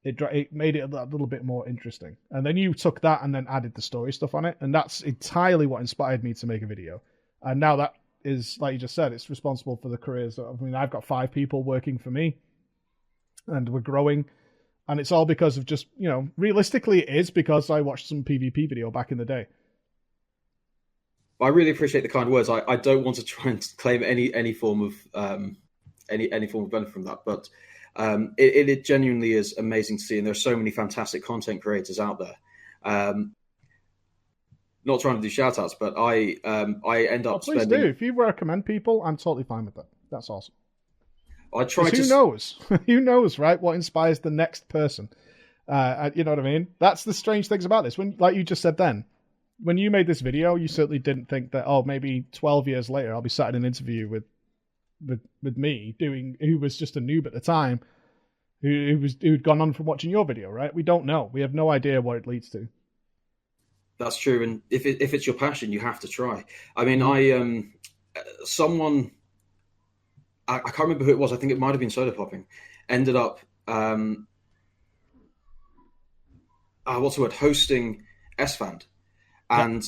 It made it a little bit more interesting. And then you took that and then added the story stuff on it. And that's entirely what inspired me to make a video. And now that is, like you just said, it's responsible for the careers. I mean, I've got 5 people working for me, and we're growing. And it's all because of just, realistically, it is because I watched some PvP video back in the day. I really appreciate the kind words. I don't want to try and claim any form of any form of benefit from that, but it genuinely is amazing to see, and there are so many fantastic content creators out there. Not trying to do shout outs, but I end up please spending... do. If you recommend people, I'm totally fine with that. That's awesome. I try to... Who knows? Who knows, right? What inspires the next person? You know what I mean? That's the strange things about this. When, like you just said then, when you made this video, you certainly didn't think that, maybe 12 years later, I'll be sat in an interview with me who was just a noob at the time, who'd gone on from watching your video, right? We don't know. We have no idea what it leads to. That's true. And if it's your passion, you have to try. I mean, someone, I can't remember who it was. I think it might've been Soda Popping, ended up, hosting SFAND. And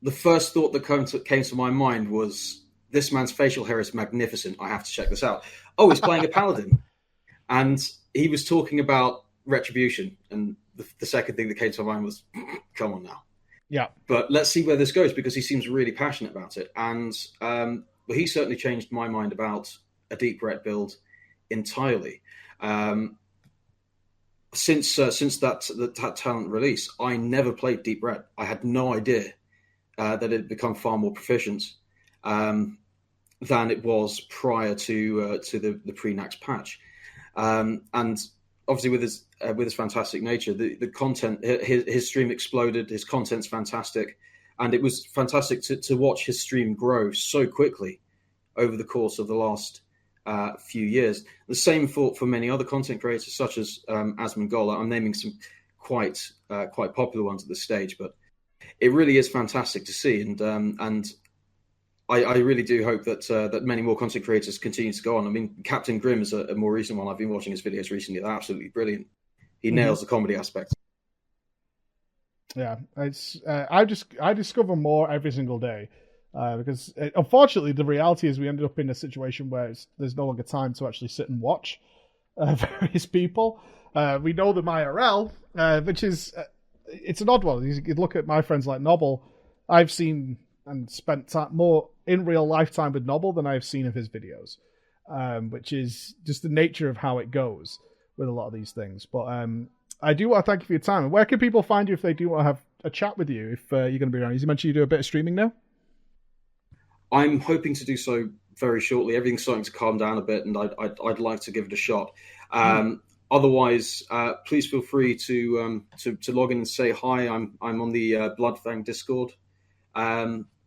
the first thought that came to my mind was, this man's facial hair is magnificent. I have to check this out. Oh, he's playing a paladin. And he was talking about retribution. And the second thing that came to my mind was, come on now. Yeah. But let's see where this goes, because he seems really passionate about it. And he certainly changed my mind about a deep ret build entirely. Since that talent release, I never played deep red. I had no idea that it had become far more proficient than it was prior to the pre-Nax patch. And obviously, with his fantastic nature, the content, his stream exploded. His content's fantastic, and it was fantastic to watch his stream grow so quickly over the course of the last few years. The same for many other content creators, such as Asmongola. I'm naming some quite popular ones at this stage, but it really is fantastic to see, and I really do hope that many more content creators continue to go on. I mean, Captain Grimm is a more recent one. I've been watching his videos recently. They're absolutely brilliant. He nails the comedy aspect. Yeah, it's I discover more every single day because unfortunately the reality is we ended up in a situation where there's no longer time to actually sit and watch various people. We know them IRL, which is it's an odd one. You look at my friends like Nobble. I've seen and spent more in real lifetime with Nobble than I've seen of his videos, which is just the nature of how it goes with a lot of these things. But I do want to thank you for your time. And where can people find you if they do want to have a chat with you, if you're going to be around? You mentioned you do a bit of streaming now? I'm hoping to do so very shortly. Everything's starting to calm down a bit, and I'd like to give it a shot. Otherwise, please feel free to log in and say hi. I'm on the Bloodfang Discord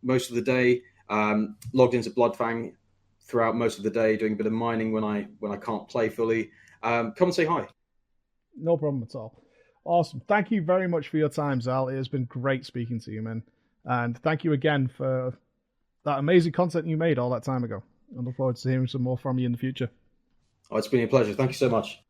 most of the day. Logged into Bloodfang throughout most of the day, doing a bit of mining when I can't play fully. Come and say hi. No problem at all. Awesome. Thank you very much for your time, Zal. It has been great speaking to you, man. And thank you again for that amazing content you made all that time ago. I look forward to hearing some more from you in the future. Oh, it's been a pleasure. Thank you so much.